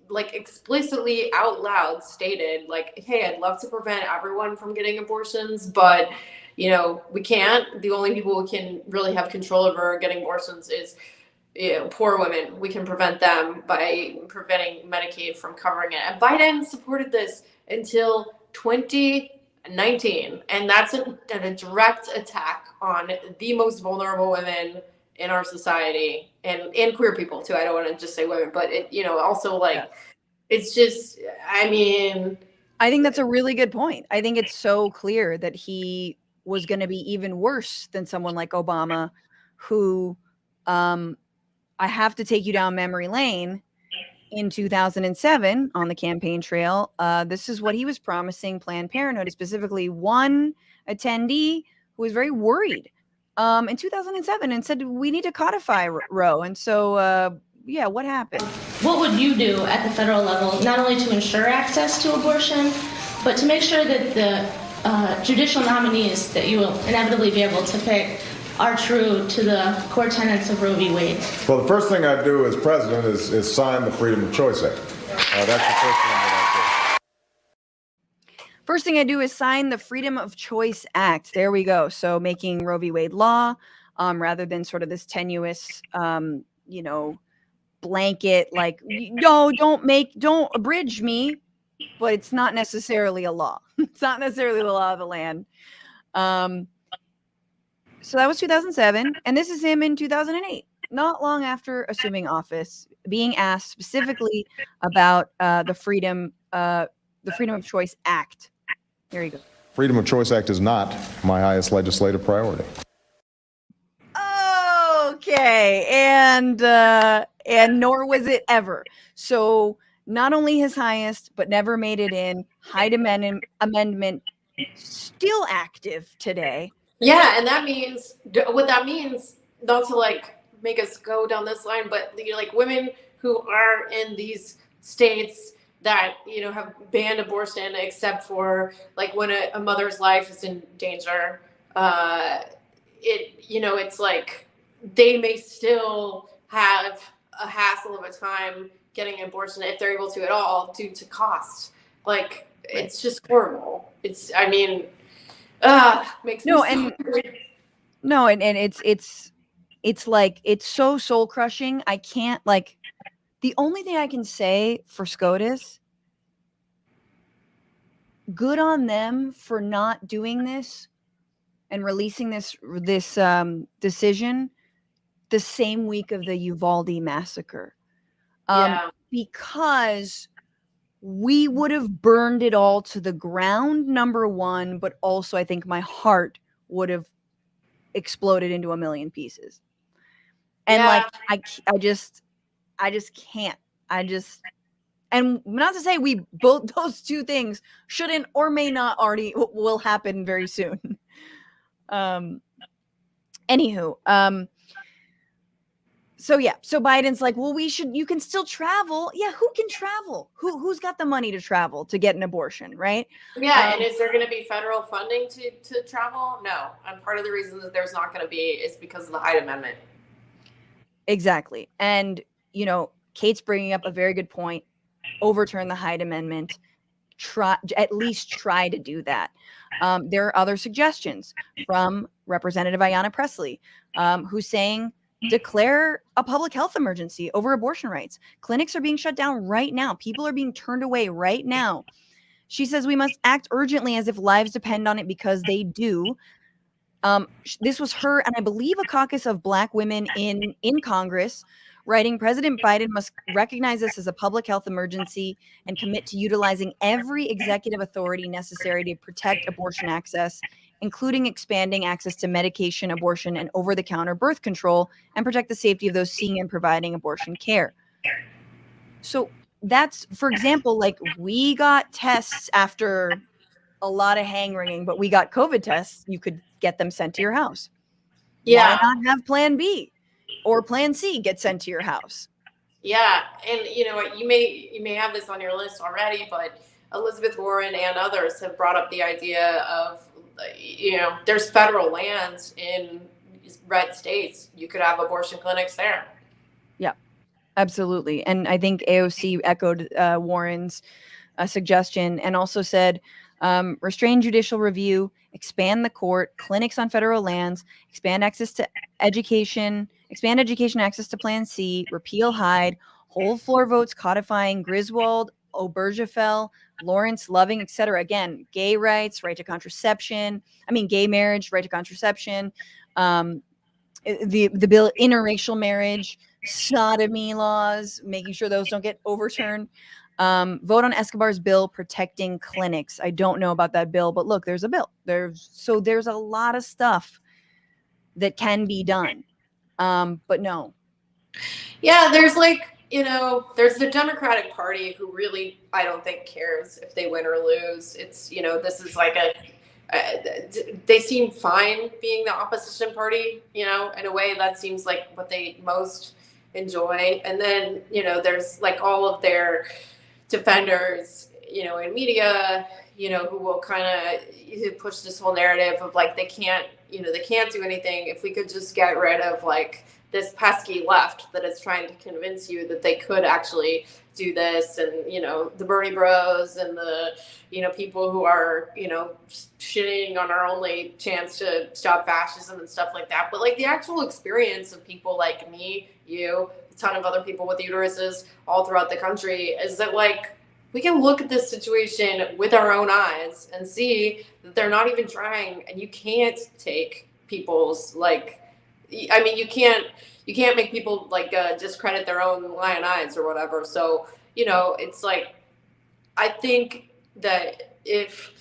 like explicitly out loud stated like, hey, I'd love to prevent everyone from getting abortions, but you know, we can't. The only people who can really have control over getting abortions is, you know, poor women. We can prevent them by preventing Medicaid from covering it. And Biden supported this until 19, and that's a direct attack on the most vulnerable women in our society, and queer people too. I don't want to just say women, but it, you know, also like,
Yeah.
it's just, I mean,
I think that's a really good point. I think it's so clear that he was going to be even worse than someone like Obama, who, I have to take you down memory lane. In 2007, on the campaign trail, this is what he was promising Planned Parenthood, specifically one attendee who was very worried in 2007 and said, we need to codify Roe. And so, yeah, what happened?
What would you do at the federal level, not only to ensure access to abortion, but to make sure that the judicial nominees that you will inevitably be able to pick are true to the core tenets of Roe v. Wade?
Well, the first thing I'd do as president is sign the Freedom of Choice Act. That's the first thing that I'd do.
First thing I do is sign the Freedom of Choice Act. There we go. So making Roe v. Wade law, rather than sort of this tenuous, you know, blanket, like, no, don't abridge me, but it's not necessarily a law. It's not necessarily the law of the land. So that was 2007, and this is him in 2008, not long after assuming office, being asked specifically about the Freedom of Choice Act. Here you go.
Freedom of Choice Act is not my highest legislative priority.
Okay, and nor was it ever. So not only his highest, but never made it in. Hyde Amendment still active today.
yeah, and that means, what that means, not to like make us go down this line, but you know, like women who are in these states that, you know, have banned abortion except for like when a mother's life is in danger, you know, it's like they may still have a hassle of a time getting an abortion if they're able to at all due to cost. Like, it's just horrible. It's, I mean, makes me
and it's like, it's so soul crushing. I can't, like, the only thing I can say for SCOTUS, good on them for not doing this and releasing this decision the same week of the Uvalde massacre. Because we would have burned it all to the ground, number one, but also I think my heart would have exploded into a million pieces. And like, I just can't. And not to say we both, those two things shouldn't or may not already will happen very soon. Anywho, so yeah, so Biden's like, well, you can still travel. Yeah, who can travel? Who's got the money to travel to get an abortion, right?
Yeah, and is there going to be federal funding to travel? No, and part of the reason that there's not going to be is because of the Hyde Amendment. Exactly.
And, you know, Kate's bringing up a very good point. Overturn the Hyde Amendment. At least try to do that. There are other suggestions from Representative Ayanna Pressley, who's saying, declare a public health emergency over abortion rights. Clinics are being shut down right now. People are being turned away right now. She says we must act urgently as if lives depend on it, because they do. This was her and I believe a caucus of Black women in Congress writing, President Biden must recognize this as a public health emergency and commit to utilizing every executive authority necessary to protect abortion access, including expanding access to medication, abortion, and over-the-counter birth control, and protect the safety of those seeking and providing abortion care. So that's, for example, like, we got tests after a lot of hand-wringing, but we got COVID tests. You could get them sent to your house.
Yeah.
Why not have Plan B or Plan C get sent to your house?
Yeah, and you know what, you may have this on your list already, but Elizabeth Warren and others have brought up the idea of, you know, there's federal lands in red states. You could have abortion clinics there.
Yeah, absolutely. And I think AOC echoed Warren's suggestion and also said, restrain judicial review, expand the court, clinics on federal lands, expand access to education, expand education access to Plan C, repeal Hyde, whole floor votes codifying Griswold Obergefell, Lawrence, Loving, etc. Again, gay rights, right to contraception. I mean, gay marriage, right to contraception. The bill, interracial marriage, sodomy laws, making sure those don't get overturned. Vote on Escobar's bill protecting clinics. I don't know about that bill, but look, there's a bill. There's a lot of stuff that can be done. But no.
Yeah, there's there's the Democratic Party who really, I don't think, cares if they win or lose. It's, this is like they seem fine being the opposition party, in a way that seems like what they most enjoy. And then, there's like all of their defenders, in media, who will kind of push this whole narrative of like, they can't do anything. If we could just get rid of like this pesky left that is trying to convince you that they could actually do this, and the Bernie bros and the people who are shitting on our only chance to stop fascism and stuff like that. But like the actual experience of people like me, you, a ton of other people with uteruses all throughout the country, is that like we can look at this situation with our own eyes and see that they're not even trying. And you can't take people's you can't make people discredit their own lion eyes or whatever. So, it's like, I think that if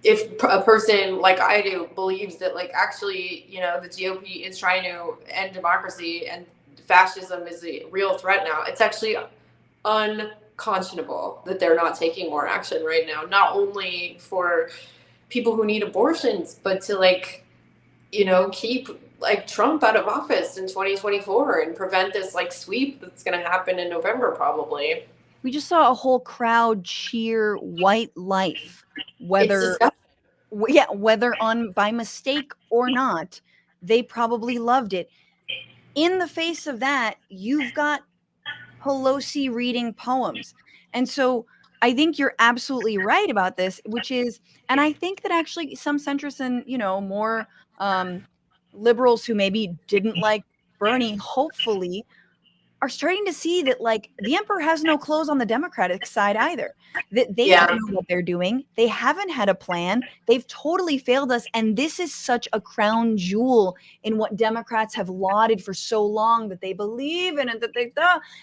a person like I do believes that like actually, the GOP is trying to end democracy and fascism is a real threat now, it's actually unconscionable that they're not taking more action right now, not only for people who need abortions, but to keep Trump out of office in 2024 and prevent this sweep that's going to happen in November probably.
We just saw a whole crowd cheer white life, whether on by mistake or not. They probably loved it. In the face of that, you've got Pelosi reading poems. And so I think you're absolutely right about this, which is, and I think that actually some centrists and, more liberals who maybe didn't like Bernie, hopefully, are starting to see that the emperor has no clothes on the Democratic side either. That they don't know what they're doing. They haven't had a plan. They've totally failed us. And this is such a crown jewel in what Democrats have lauded for so long, that they believe in it, that they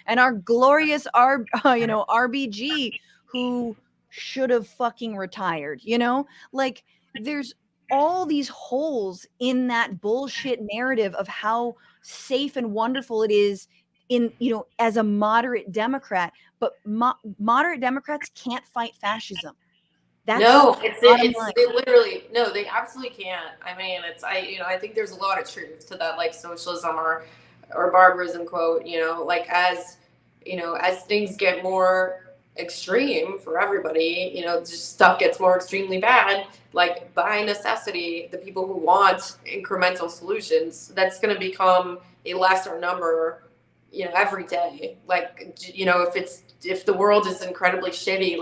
and our glorious RBG, who should have fucking retired, there's all these holes in that bullshit narrative of how safe and wonderful it is in, as a moderate Democrat, but moderate Democrats can't fight fascism.
They literally, no, they absolutely can't. I mean, I think there's a lot of truth to that, socialism or barbarism quote, as things get more extreme for everybody, just stuff gets more extremely bad, by necessity, the people who want incremental solutions, that's going to become a lesser number, every day. If the world is incredibly shitty,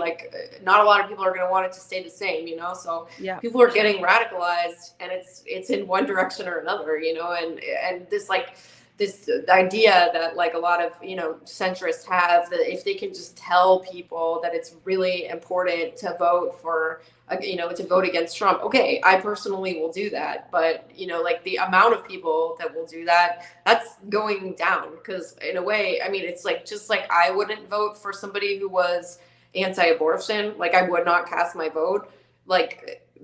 not a lot of people are going to want it to stay the same, so people are getting radicalized, and it's in one direction or another, and this this idea that a lot of centrists have, that if they can just tell people that it's really important to vote for to vote against Trump, okay, I personally will do that, but the amount of people that will do that, that's going down, because in a way, I mean, it's just I wouldn't vote for somebody who was anti-abortion, I would not cast my vote.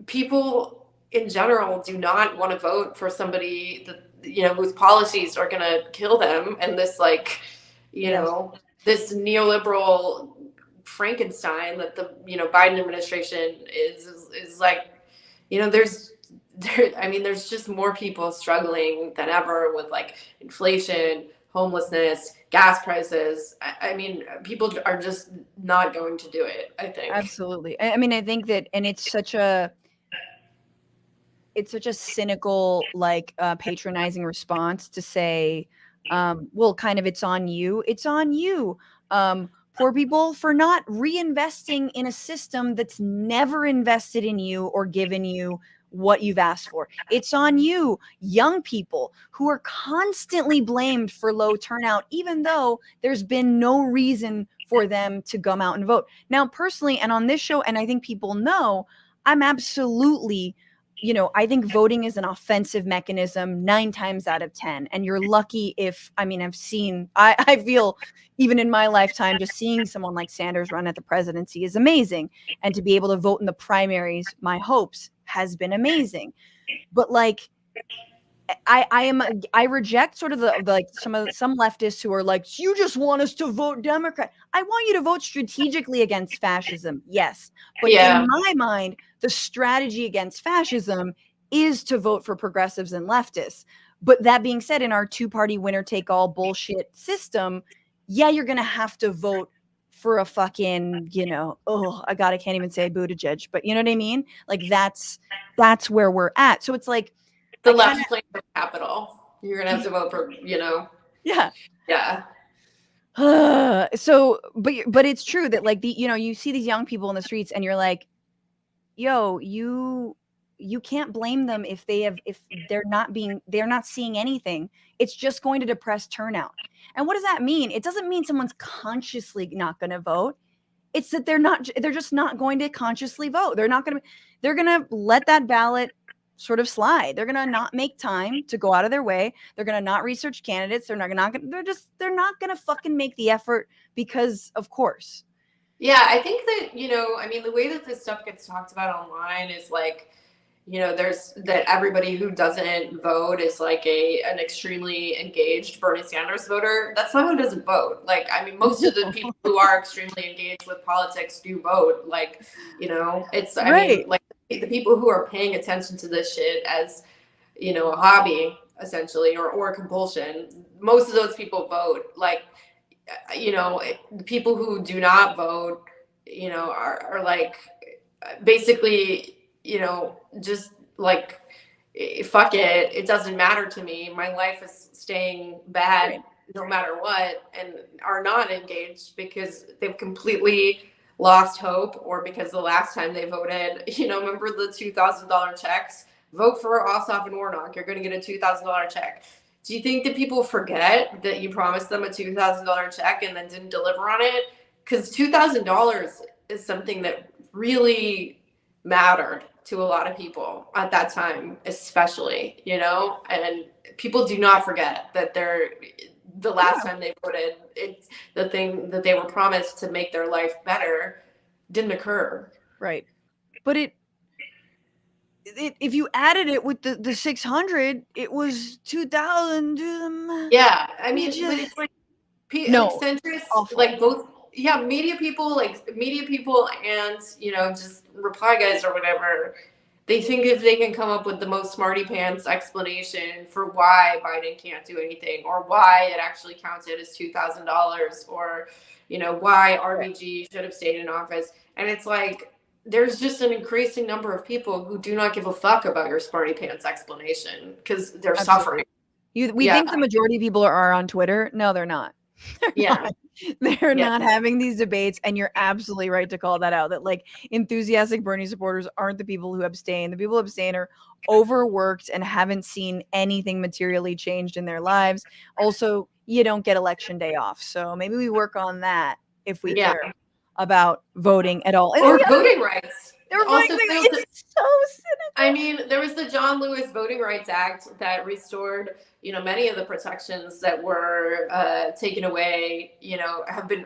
People in general do not want to vote for somebody that whose policies are going to kill them, and this this neoliberal Frankenstein that the Biden administration is there's just more people struggling than ever with inflation, homelessness, gas prices. I mean, people are just not going to do it, I think.
Absolutely. I mean, I think that, and it's such a cynical, patronizing response to say, well, kind of, it's on you. It's on you, poor people, for not reinvesting in a system that's never invested in you or given you what you've asked for. It's on you, young people who are constantly blamed for low turnout, even though there's been no reason for them to come out and vote. Now, personally, and on this show, and I think people know, I'm absolutely, I think voting is an offensive mechanism 9 times out of 10. And you're lucky if, I feel even in my lifetime, just seeing someone like Sanders run at the presidency is amazing. And to be able to vote in the primaries, my hopes, has been amazing. But like, I reject sort of some leftists who are like, you just want us to vote Democrat. I want you to vote strategically against fascism. Yes. But in my mind, the strategy against fascism is to vote for progressives and leftists. But that being said, in our 2-party winner take all bullshit system, you're going to have to vote for a fucking, I can't even say Buttigieg, but you know what I mean? Like that's where we're at. So it's like,
the left playing for capital. You're gonna have to vote for,
Yeah.
Yeah.
So, but it's true that like you see these young people in the streets and you're like, yo, you can't blame them if they're not seeing anything. It's just going to depress turnout. And what does that mean? It doesn't mean someone's consciously not going to vote. It's that they're just not going to consciously vote. They're going to let that ballot sort of slide. They're going to not make time to go out of their way. They're going to not research candidates. They're not going to fucking make the effort because of course.
Yeah, I think that, the way that this stuff gets talked about online is like, there's that everybody who doesn't vote is like an extremely engaged Bernie Sanders voter. That's not who doesn't vote. Like, most of the people who are extremely engaged with politics do vote. Like, it's,
right.
Like the people who are paying attention to this shit as, a hobby essentially, or compulsion, most of those people vote. Like, the people who do not vote, are like basically, just like, fuck it. It doesn't matter to me. My life is staying bad no matter what, and are not engaged because they've completely lost hope, or because the last time they voted, remember the $2,000 checks? Vote for Ossoff and Warnock. You're going to get a $2,000 check. Do you think that people forget that you promised them a $2,000 check and then didn't deliver on it? Because $2,000 is something that really mattered to a lot of people at that time, especially, and people do not forget that the last time they voted, it's the thing that they were promised to make their life better didn't occur.
Right. But if you added it with the 600, it was 2,000.
Yeah, but it's like centrists,
awful.
like both. Yeah, media people and just reply guys or whatever. They think if they can come up with the most smarty pants explanation for why Biden can't do anything, or why it actually counted as $2,000, or why RBG should have stayed in office, and it's like, there's just an increasing number of people who do not give a fuck about your smarty pants explanation because they're suffering.
We think the majority of people are on Twitter. No, they're not. They're not having these debates, and you're absolutely right to call that out. That like enthusiastic Bernie supporters aren't the people who abstain. The people who abstain are overworked and haven't seen anything materially changed in their lives. Also, you don't get election day off, so maybe we work on that if we care about voting at all,
or voting rights.
It's so cynical.
There was the John Lewis Voting Rights Act that restored, many of the protections that were taken away, have been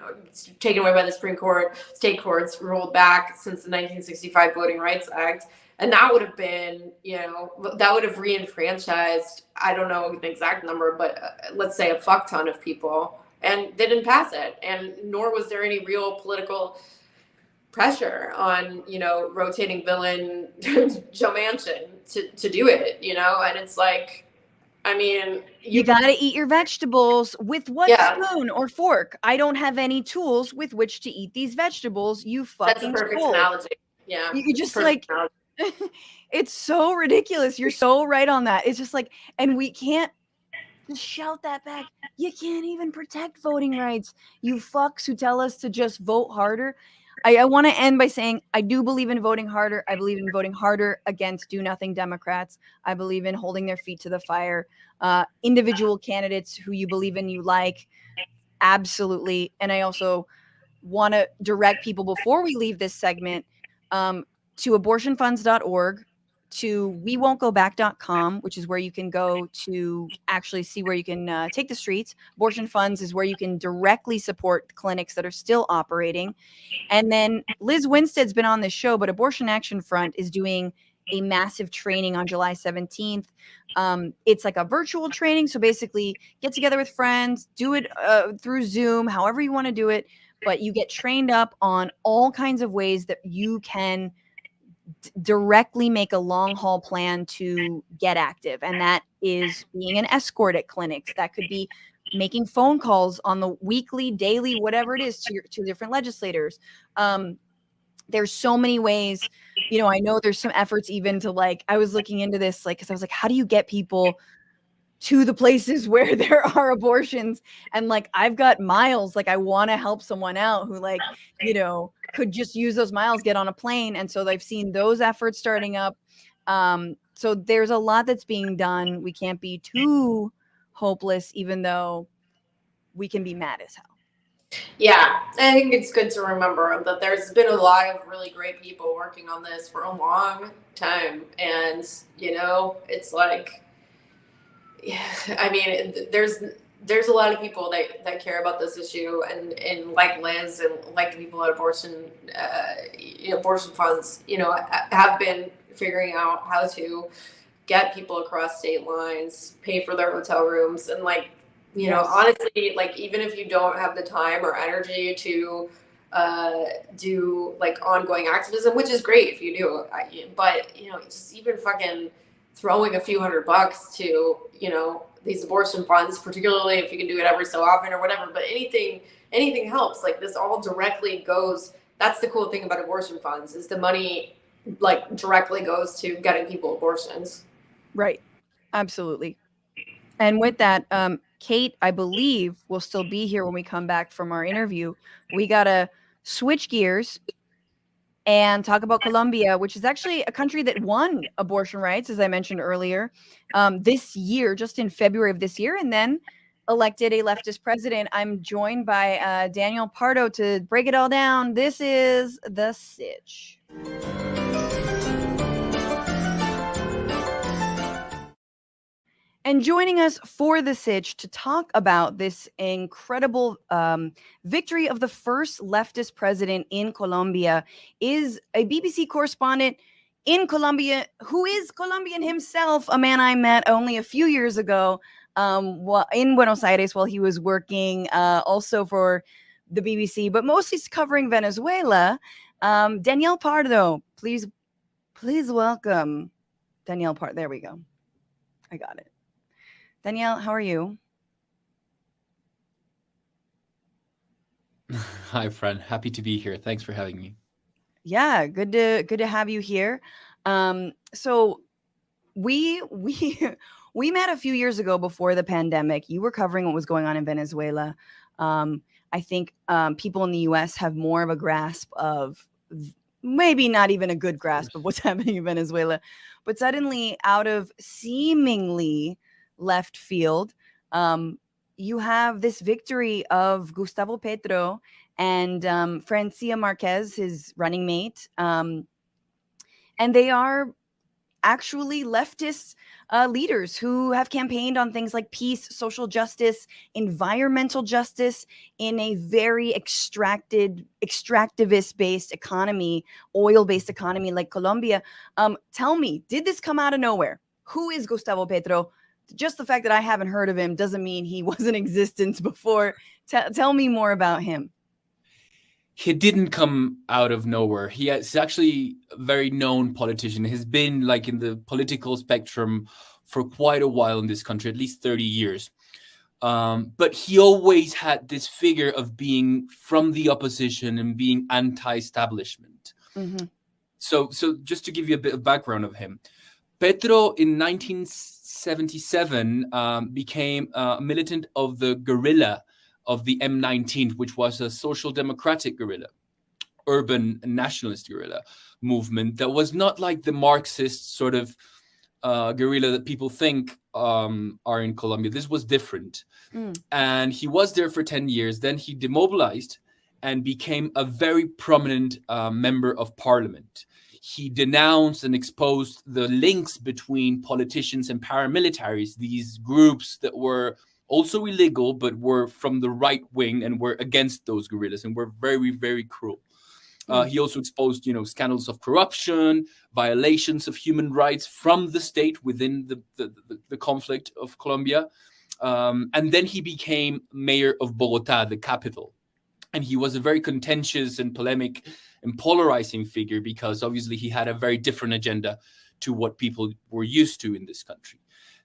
taken away by the Supreme Court. State courts rolled back since the 1965 Voting Rights Act. And that would have been, that would have re-enfranchised, I don't know the exact number, but let's say a fuck ton of people. And they didn't pass it. And nor was there any real political pressure on, rotating villain Joe Manchin to do it, and it's like,
you got to eat your vegetables with what spoon or fork? I don't have any tools with which to eat these vegetables. You fucking
That's a perfect analogy. Yeah.
You just like, it's so ridiculous. You're so right on that. It's just like, and we can't just shout that back. You can't even protect voting rights. You fucks who tell us to just vote harder. I want to end by saying I do believe in voting harder. I believe in voting harder against do-nothing Democrats. I believe in holding their feet to the fire. Individual candidates who you believe in, you like, absolutely. And I also want to direct people before we leave this segment to abortionfunds.org, to wewon'tgoback.com, which is where you can go to actually see where you can take the streets. Abortion Funds is where you can directly support clinics that are still operating. And then Liz Winstead's been on this show, but Abortion Action Front is doing a massive training on July 17th. It's like a virtual training. So basically get together with friends, do it through Zoom, however you want to do it. But you get trained up on all kinds of ways that you can directly make a long haul plan to get active. And that is being an escort at clinics. That could be making phone calls on the weekly, daily, whatever it is to different legislators. There's so many ways, I know there's some efforts even to I was looking into this, cause I was like, how do you get people to the places where there are abortions? And I've got miles, I want to help someone out who could just use those miles, get on a plane. And so I've seen those efforts starting up. So there's a lot that's being done. We can't be too hopeless, even though we can be mad as hell.
Yeah, I think it's good to remember that there's been a lot of really great people working on this for a long time. And, it's yeah, I mean, there's a lot of people that care about this issue, and like Liz and like the people at abortion funds, have been figuring out how to get people across state lines, pay for their hotel rooms, and
Yes.
honestly, even if you don't have the time or energy to do ongoing activism, which is great if you do, but just even fucking throwing a few $100 to these abortion funds, particularly if you can do it every so often or whatever, but anything helps. This all directly goes. That's the cool thing about abortion funds, is the money directly goes to getting people abortions.
Right. Absolutely. And with that, Kate, I believe, will still be here when we come back from our interview. We got to switch gears and talk about Colombia, which is actually a country that won abortion rights, as I mentioned earlier, this year, just in February of this year, and then elected a leftist president. I'm joined by Daniel Pardo to break it all down. This is The Sitch. And joining us for The Sitch to talk about this incredible victory of the first leftist president in Colombia is a BBC correspondent in Colombia who is Colombian himself, a man I met only a few years ago in Buenos Aires while he was working also for the BBC, but mostly covering Venezuela. Daniel Pardo, please welcome Daniel Pardo. There we go. I got it. Danielle, how are you?
Hi, Fran. Happy to be here. Thanks for having me.
Yeah, good to have you here. So we met a few years ago before the pandemic. You were covering what was going on in Venezuela. I think people in the U.S. have more of a grasp of, maybe not even a good grasp of what's happening in Venezuela, but suddenly, out of seemingly left field, you have this victory of Gustavo Petro and Francia Marquez, his running mate, and they are actually leftist leaders who have campaigned on things like peace, social justice, environmental justice in a very extractivist-based economy, oil-based economy like Colombia. Tell me, did this come out of nowhere? Who is Gustavo Petro? Just the fact that I haven't heard of him doesn't mean he was in existence before. Tell me more about him.
He didn't come out of nowhere. He's actually a very known politician. He's been in the political spectrum for quite a while in this country, at least 30 years. But he always had this figure of being from the opposition and being anti-establishment.
Mm-hmm.
So just to give you a bit of background of him, Petro in 1977 became a militant of the guerrilla of the M19, which was a social democratic guerrilla urban nationalist guerrilla movement that was not like the Marxist sort of guerrilla that people think are in Colombia. This was different. And he was there for 10 years. Then he demobilized and became a very prominent member of parliament. He denounced and exposed the links between politicians and paramilitaries, these groups that were also illegal, but were from the right wing and were against those guerrillas and were very, very cruel. He also exposed, scandals of corruption, violations of human rights from the state within the conflict of Colombia. And then he became mayor of Bogota, the capital. And he was a very contentious and polemic and polarizing figure because obviously he had a very different agenda to what people were used to in this country.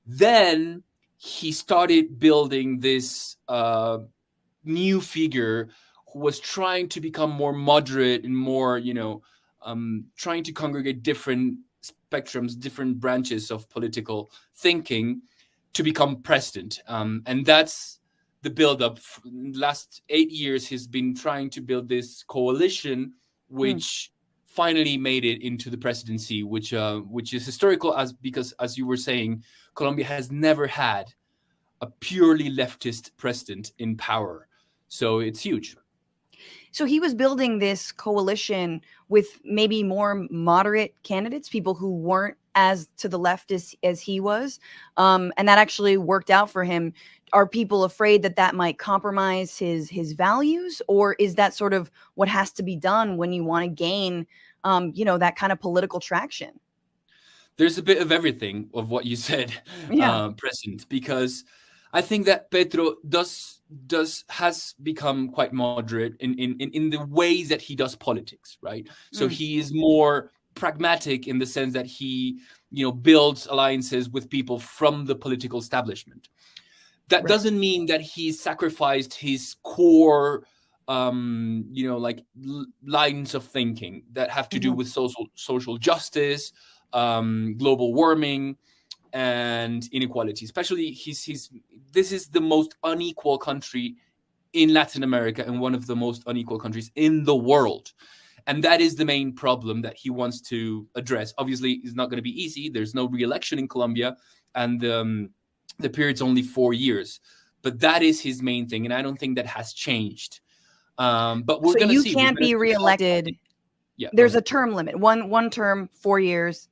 Then he started building this new figure who was trying to become more moderate and more, trying to congregate different spectrums, different branches of political thinking to become president. And that's the buildup. In the last 8 years, he's been trying to build this coalition, which finally made it into the presidency, which is historical because, as you were saying, Colombia has never had a purely leftist president in power. So it's huge.
So he was building this coalition with maybe more moderate candidates, people who weren't as to the left as he was. And that actually worked out for him. Are people afraid that might compromise his values? Or is that sort of what has to be done when you want to gain, that kind of political traction?
There's a bit of everything of what you said, President, because I think that Petro has become quite moderate in the ways that he does politics, right? So he is more pragmatic in the sense that he, builds alliances with people from the political establishment. That doesn't mean that he sacrificed his core, lines of thinking that have to do with social justice, global warming, and inequality. Especially, this is the most unequal country in Latin America and one of the most unequal countries in the world. And that is the main problem that he wants to address. Obviously, it's not going to be easy. There's no re-election in Colombia, and the period's only 4 years. But that is his main thing, and I don't think that has changed. But we're going to see.
So you can't be re-elected.
Yeah,
there's a term limit. One term, 4 years.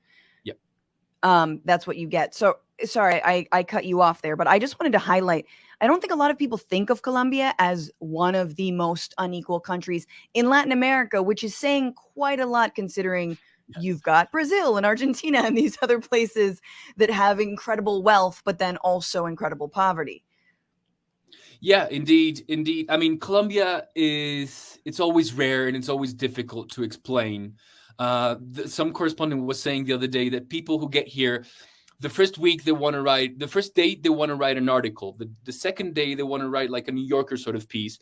That's what you get. So sorry, I cut you off there, but I just wanted to highlight, I don't think a lot of people think of Colombia as one of the most unequal countries in Latin America, which is saying quite a lot considering you've got Brazil and Argentina and these other places that have incredible wealth, but then also incredible poverty.
Yeah, indeed. I mean, Colombia it's always rare and it's always difficult to explain. Some correspondent was saying the other day that people who get here, the first week they want to write, the first day they want to write an article. The second day they want to write like a New Yorker sort of piece.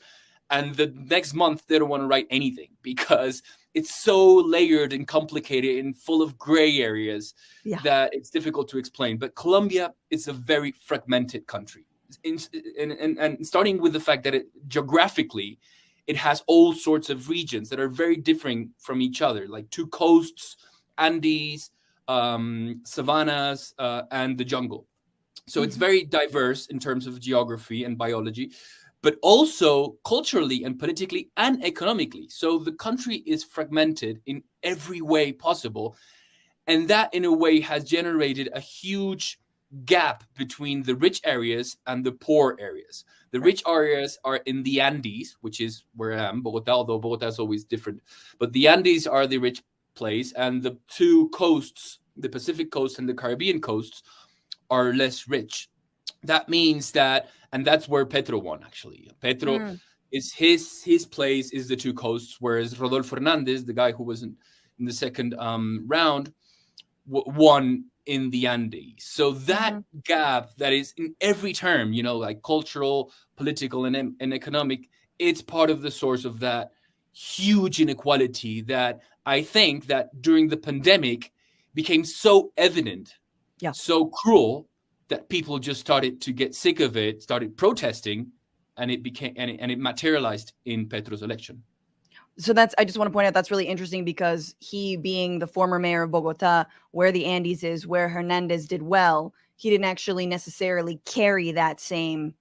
And the next month they don't want to write anything because it's so layered and complicated and full of gray areas that it's difficult to explain. But Colombia is a very fragmented country. And starting with the fact that geographically, it has all sorts of regions that are very different from each other, like two coasts, Andes, savannas, and the jungle. So it's very diverse in terms of geography and biology, but also culturally and politically and economically. So the country is fragmented in every way possible. And that, in a way, has generated a huge gap between the rich areas and the poor areas. The rich areas are in the Andes, which is where I am, Bogota, although Bogota is always different. But the Andes are the rich place, and the two coasts, the Pacific coast and the Caribbean coasts, are less rich. That means that, and that's where Petro won, actually. Petro is his place is the two coasts, whereas Rodolfo Hernandez, the guy who was in the second round, won in the Andes. So that gap that is in every term, like cultural, political, and economic, it's part of the source of that huge inequality that I think that during the pandemic became so evident, so cruel, that people just started to get sick of it, started protesting, and it became and it materialized in Petro's election.
So I just want to point out that's really interesting because he being the former mayor of Bogota, where the Andes is, where Hernandez did well, he didn't actually necessarily carry that same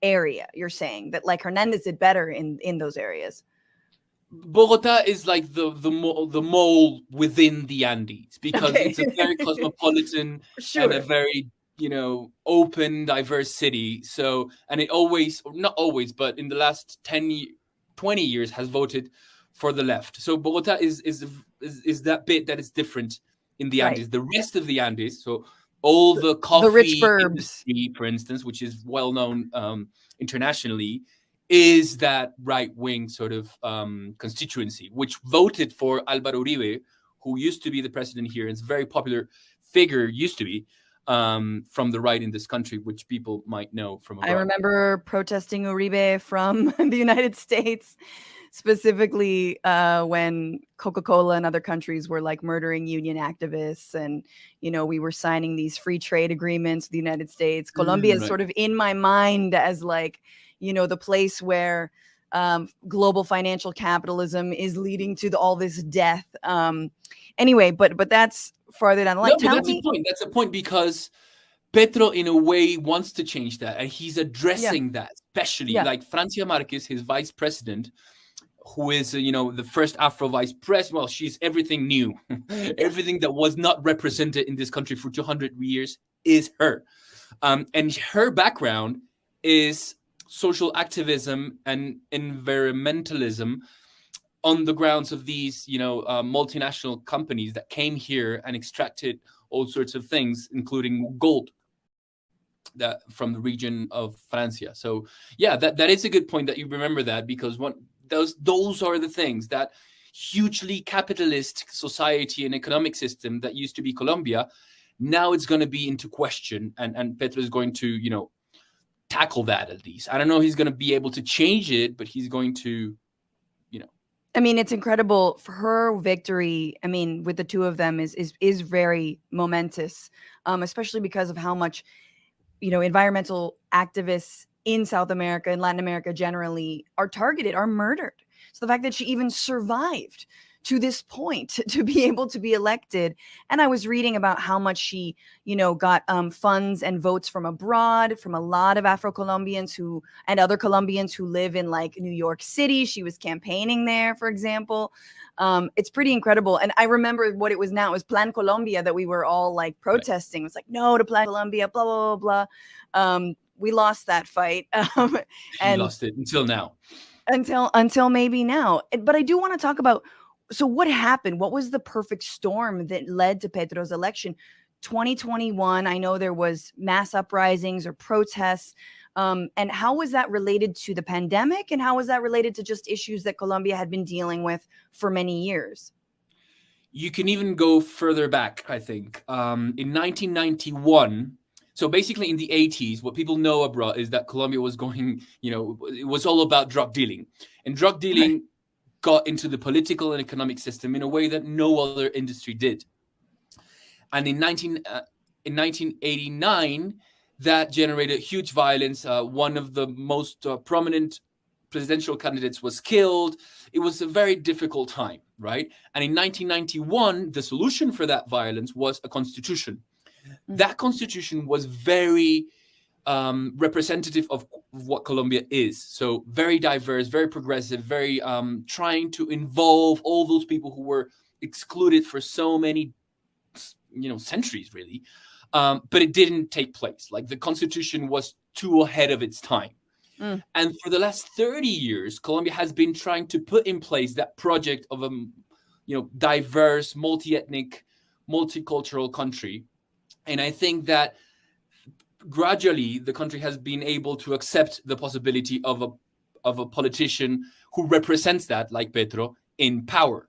area. You're saying that like Hernandez did better in those areas.
Bogota is like the mole within the Andes because
Okay.
it's a very cosmopolitan and a very open, diverse city. So, and it always, not always, but in the last 20 years has voted for the left. So Bogota is that bit that is different in the Andes. The rest of the Andes, so all the coffee
the rich burbs,
industry, for instance, which is well known internationally, is that right-wing sort of constituency, which voted for Álvaro Uribe, who used to be the president here. It's a very popular figure, used to be, from the right in this country, which people might know from abroad.
I remember protesting Uribe from the United States, specifically when Coca-Cola and other countries were like murdering union activists. And, we were signing these free trade agreements with the United States. Colombia is sort of in my mind as like, the place where global financial capitalism is leading to all this death. Anyway, but that's farther down the line.
No, that's a point because Petro, in a way, wants to change that, and he's addressing that, especially like Francia Marquez, his vice president, who is, the first Afro vice president. Well, she's everything new. Everything that was not represented in this country for 200 years is her. And her background is social activism and environmentalism on the grounds of these, multinational companies that came here and extracted all sorts of things, including gold that from the region of Francia. So yeah, that is a good point that you remember that, because those are the things that hugely capitalist society and economic system that used to be Colombia, now it's going to be into question, and Petro is going to, tackle that at least. I don't know if he's going to be able to change it, but he's going to,
I mean, it's incredible for her victory. I mean, with the two of them is very momentous, especially because of how much, environmental activists in South America and Latin America generally are targeted, are murdered. So the fact that she even survived to this point to be able to be elected. And I was reading about how much she, got funds and votes from abroad, from a lot of Afro-Colombians and other Colombians who live in like New York City. She was campaigning there, for example. It's pretty incredible. And I remember what it was now. It was Plan Colombia that we were all like protesting. It was like, no to Plan Colombia, blah, blah, blah, blah. We lost that fight.
And lost it until now.
Until maybe now. But I do want to talk about, so what happened? What was the perfect storm that led to Petro's election? 2021, I know there was mass uprisings or protests. And how was that related to the pandemic? And how was that related to just issues that Colombia had been dealing with for many years?
You can even go further back, I think. In 1991, so basically in the 80s, what people know abroad is that Colombia was going, it was all about drug dealing. And drug dealing got into the political and economic system in a way that no other industry did. And in 1989, that generated huge violence. One of the most prominent presidential candidates was killed. It was a very difficult time, right? And in 1991, the solution for that violence was a constitution. That constitution was very representative of what Colombia is. So very diverse, very progressive, very trying to involve all those people who were excluded for so many, centuries, really. But it didn't take place. Like the constitution was too ahead of its time. And for the last 30 years, Colombia has been trying to put in place that project of a, diverse, multi-ethnic, multicultural country. And I think that gradually the country has been able to accept the possibility of a politician who represents that, like Petro, in power.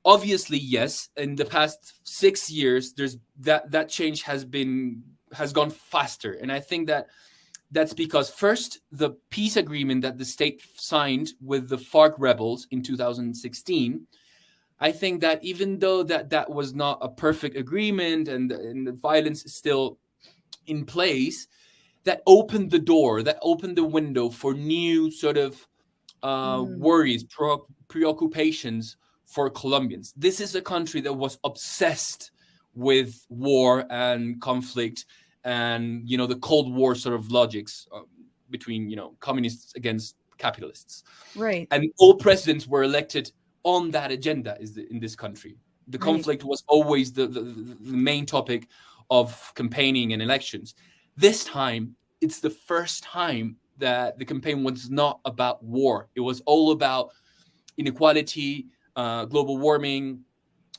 Obviously, yes, in the past 6 years, there's that change has gone faster. And I think that's because first, the peace agreement that the state signed with the FARC rebels in 2016, I think that even though that was not a perfect agreement and the violence is still in place, that opened the door, that opened the window for new sort of worries, preoccupations for Colombians. This is a country that was obsessed with war and conflict and, the Cold War sort of logics between, communists against capitalists.
Right.
And all presidents were elected on that agenda in this country. The conflict was always the main topic of campaigning and elections. This time, it's the first time that the campaign was not about war. It was all about inequality, global warming,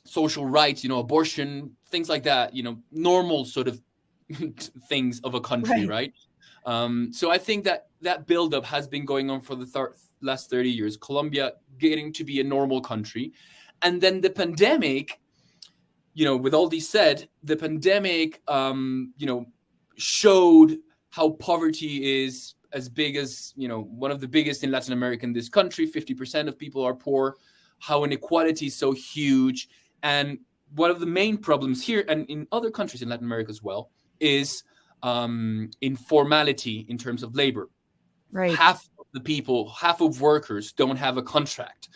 social rights, abortion, things like that, normal sort of things of a country, right? So I think that buildup has been going on for the last 30 years. Colombia getting to be a normal country. And then the pandemic, with all this said, the pandemic, showed how poverty is as big as, one of the biggest in Latin America in this country. 50% of people are poor, how inequality is so huge. And one of the main problems here and in other countries in Latin America as well is informality in terms of labor.
Right.
Half of workers don't have a contract,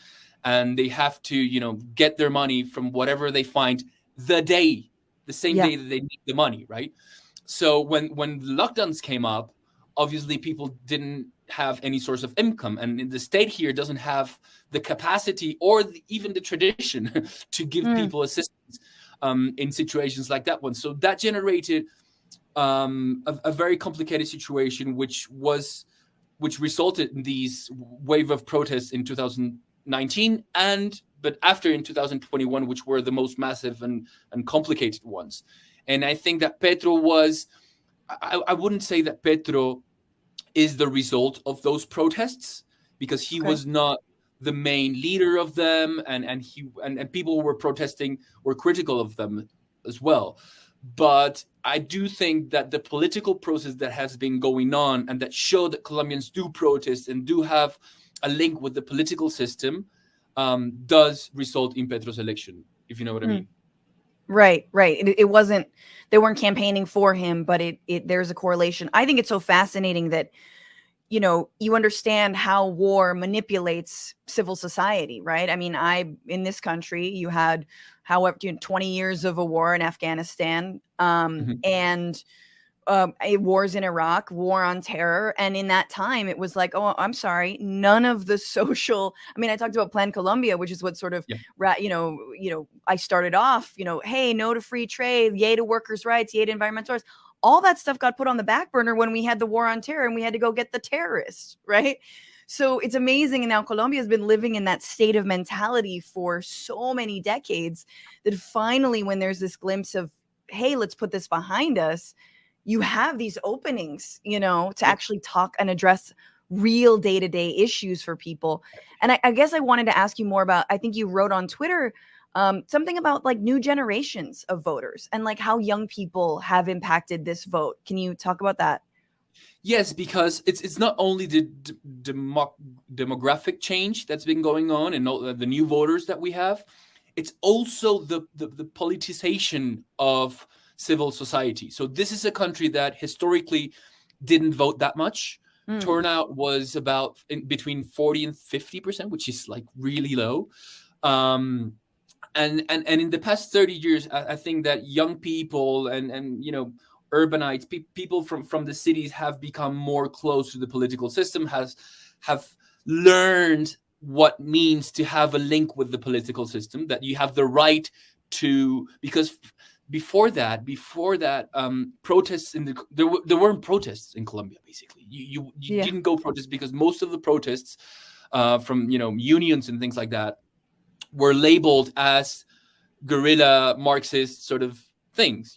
and they have to, get their money from whatever they find the same day that they need the money, right? So when lockdowns came up, obviously people didn't have any source of income, and the state here doesn't have the capacity or even the tradition to give people assistance in situations like that one. So that generated a very complicated situation, which resulted in these wave of protests in 2019, but after in 2021, which were the most massive and complicated ones. And I think that Petro was, I wouldn't say that Petro is the result of those protests, because he was not the main leader of them, and people who were protesting were critical of them as well. But I do think that the political process that has been going on and that showed that Colombians do protest and do have a link with the political system does result in Petro's election, if you know what I mean.
Right. It wasn't, they weren't campaigning for him, but there's a correlation. I think it's so fascinating that, you understand how war manipulates civil society, right? I mean, in this country, you had, 20 years of a war in Afghanistan, and wars in Iraq, war on terror. And in that time, it was like, oh, I'm sorry, none of the social, I talked about Plan Colombia, which is what sort of, I started off, hey, no to free trade, yay to workers' rights, yay to environmental rights. All that stuff got put on the back burner when we had the war on terror and we had to go get the terrorists, right? So it's amazing. And now Colombia has been living in that state of mentality for so many decades that finally, when there's this glimpse of, hey, let's put this behind us, you have these openings, to actually talk and address real day-to-day issues for people. And I guess I wanted to ask you more about, I think you wrote on Twitter something about like new generations of voters and like how young people have impacted this vote. Can you talk about that?
Yes, because it's not only the demographic change that's been going on and all the new voters that we have, it's also the politicization of civil society. So this is a country that historically didn't vote that much. Turnout was about between 40 and 50%, which is like really low. And in the past 30 years, I think that young people and urbanites, people from the cities have become more close to the political system, have learned what means to have a link with the political system, that you have the right to, because before that, protests there weren't protests in Colombia. Basically, you didn't go protest because most of the protests from unions and things like that were labeled as guerrilla Marxist sort of things,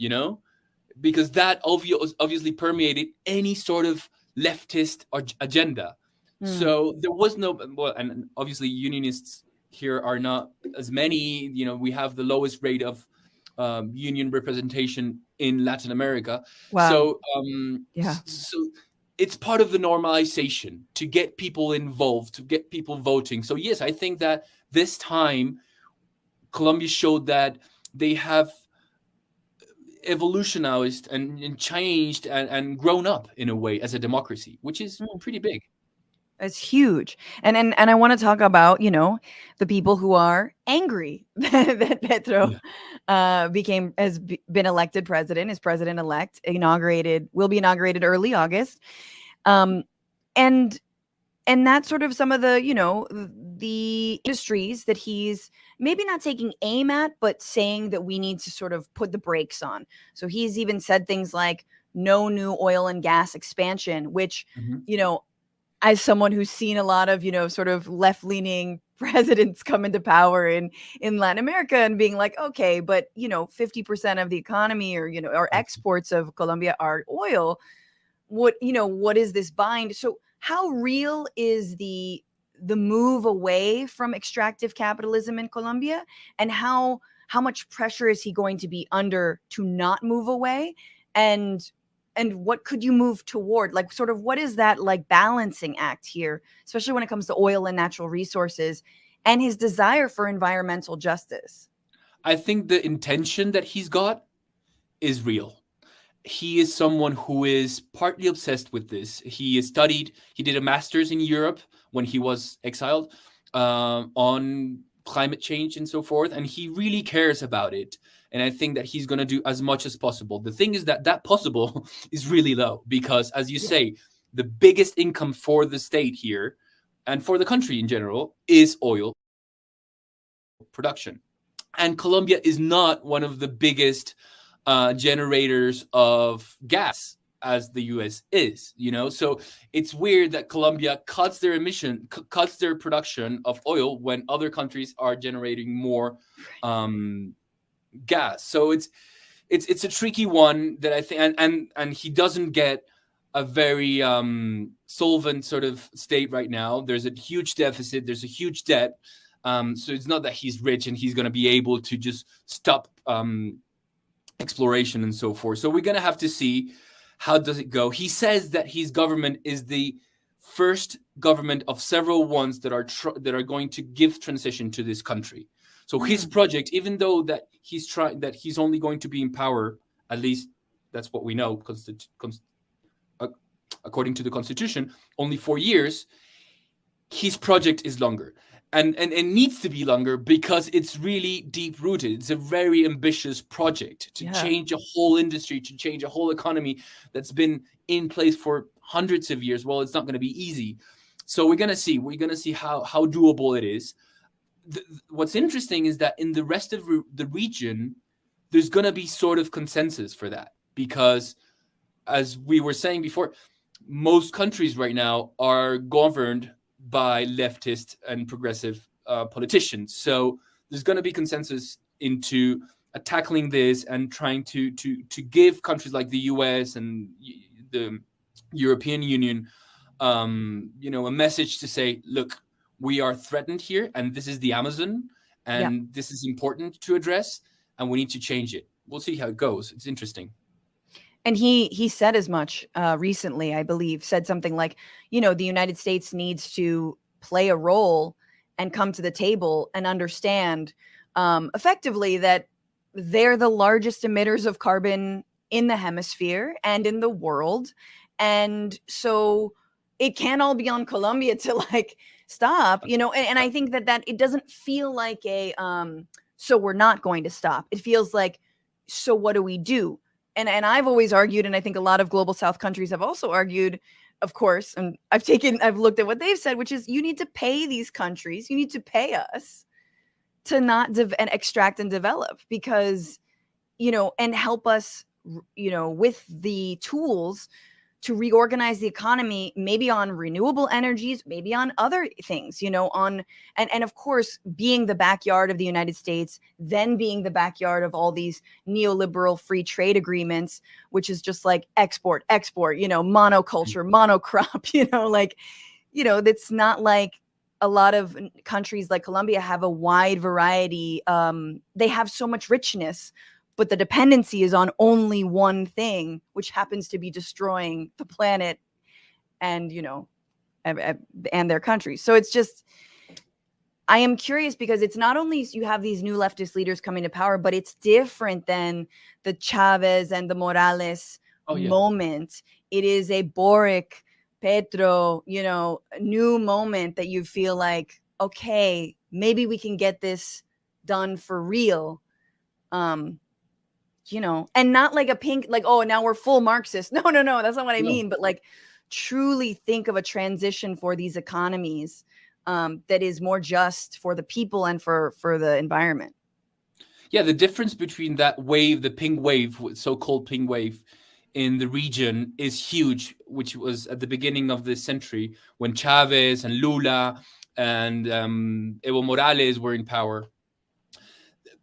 because that obviously permeated any sort of leftist agenda. So there was no, and obviously unionists here are not as many. We have the lowest rate of union representation in Latin America.
Wow.
So so it's part of the normalization to get people involved, to get people voting. So yes, I think that this time Colombia showed that they have evolutionized and changed and grown up in a way as a democracy, which is pretty big.
It's huge. And I want to talk about, the people who are angry that Petro been elected president, is president-elect, will be inaugurated early August. And that's sort of some of the, the industries that he's maybe not taking aim at, but saying that we need to sort of put the brakes on. So he's even said things like no new oil and gas expansion, which, as someone who's seen a lot of, sort of left-leaning presidents come into power in Latin America and being like, okay, but, 50% of the economy or exports of Colombia are oil. What is this bind? So how real is the move away from extractive capitalism in Colombia, and how much pressure is he going to be under to not move away? And what could you move toward? Like, sort of, what is that like balancing act here, especially when it comes to oil and natural resources and his desire for environmental justice?
I think the intention that he's got is real. He is someone who is partly obsessed with this. He did a master's in Europe when he was exiled on climate change and so forth. And he really cares about it. And I think that he's going to do as much as possible. The thing is that possible is really low because, as you say, the biggest income for the state here and for the country in general is oil production. And Colombia is not one of the biggest generators of gas as the US is, so it's weird that Colombia cuts their production of oil when other countries are generating more gas. So it's a tricky one that I think, and he doesn't get a very solvent sort of state right now. There's a huge deficit, there's a huge debt, so it's not that he's rich and he's going to be able to just stop exploration and so forth. So we're going to have to see how does it go. He says that his government is the first government of several ones that are going to give transition to this country. So his project, even though that he's only going to be in power, at least that's what we know, according to the Constitution, only 4 years, his project is longer. And it needs to be longer because it's really deep rooted. It's a very ambitious project to change a whole industry, to change a whole economy that's been in place for hundreds of years. Well, it's not going to be easy. So we're going to see how doable it is. What's interesting is that in the rest of the region, there's going to be sort of consensus for that because, as we were saying before, most countries right now are governed by leftist and progressive politicians. So there's going to be consensus into tackling this and trying to give countries like the US and the European Union, a message to say, look, we are threatened here, and this is the Amazon, and this is important to address, and we need to change it. We'll see how it goes. It's interesting.
And he said as much recently, I believe, said something like, the United States needs to play a role and come to the table and understand effectively that they're the largest emitters of carbon in the hemisphere and in the world. And so it can't all be on Colombia to like stop, and I think that it doesn't feel like so we're not going to stop. It feels like, so what do we do? And I've always argued, and I think a lot of global South countries have also argued, of course, and I've looked at what they've said, which is you need to pay these countries, you need to pay us to not and extract and develop because, and help us, with the tools to reorganize the economy, maybe on renewable energies, maybe on other things, and of course, being the backyard of the United States, then being the backyard of all these neoliberal free trade agreements, which is just like export, monoculture, monocrop, it's not like a lot of countries like Colombia have a wide variety. They have so much richness, but the dependency is on only one thing, which happens to be destroying the planet and, and their countries. So it's just, I am curious because it's not only you have these new leftist leaders coming to power, but it's different than the Chavez and the Morales moment. It is a Boric Petro, new moment that you feel like, okay, maybe we can get this done for real. And not like a pink, like, oh, now we're full Marxist. No, that's not what I mean. But like, truly think of a transition for these economies that is more just for the people and for the environment.
Yeah, the difference between that wave, the pink wave, so-called pink wave in the region is huge, which was at the beginning of this century when Chavez and Lula and Evo Morales were in power.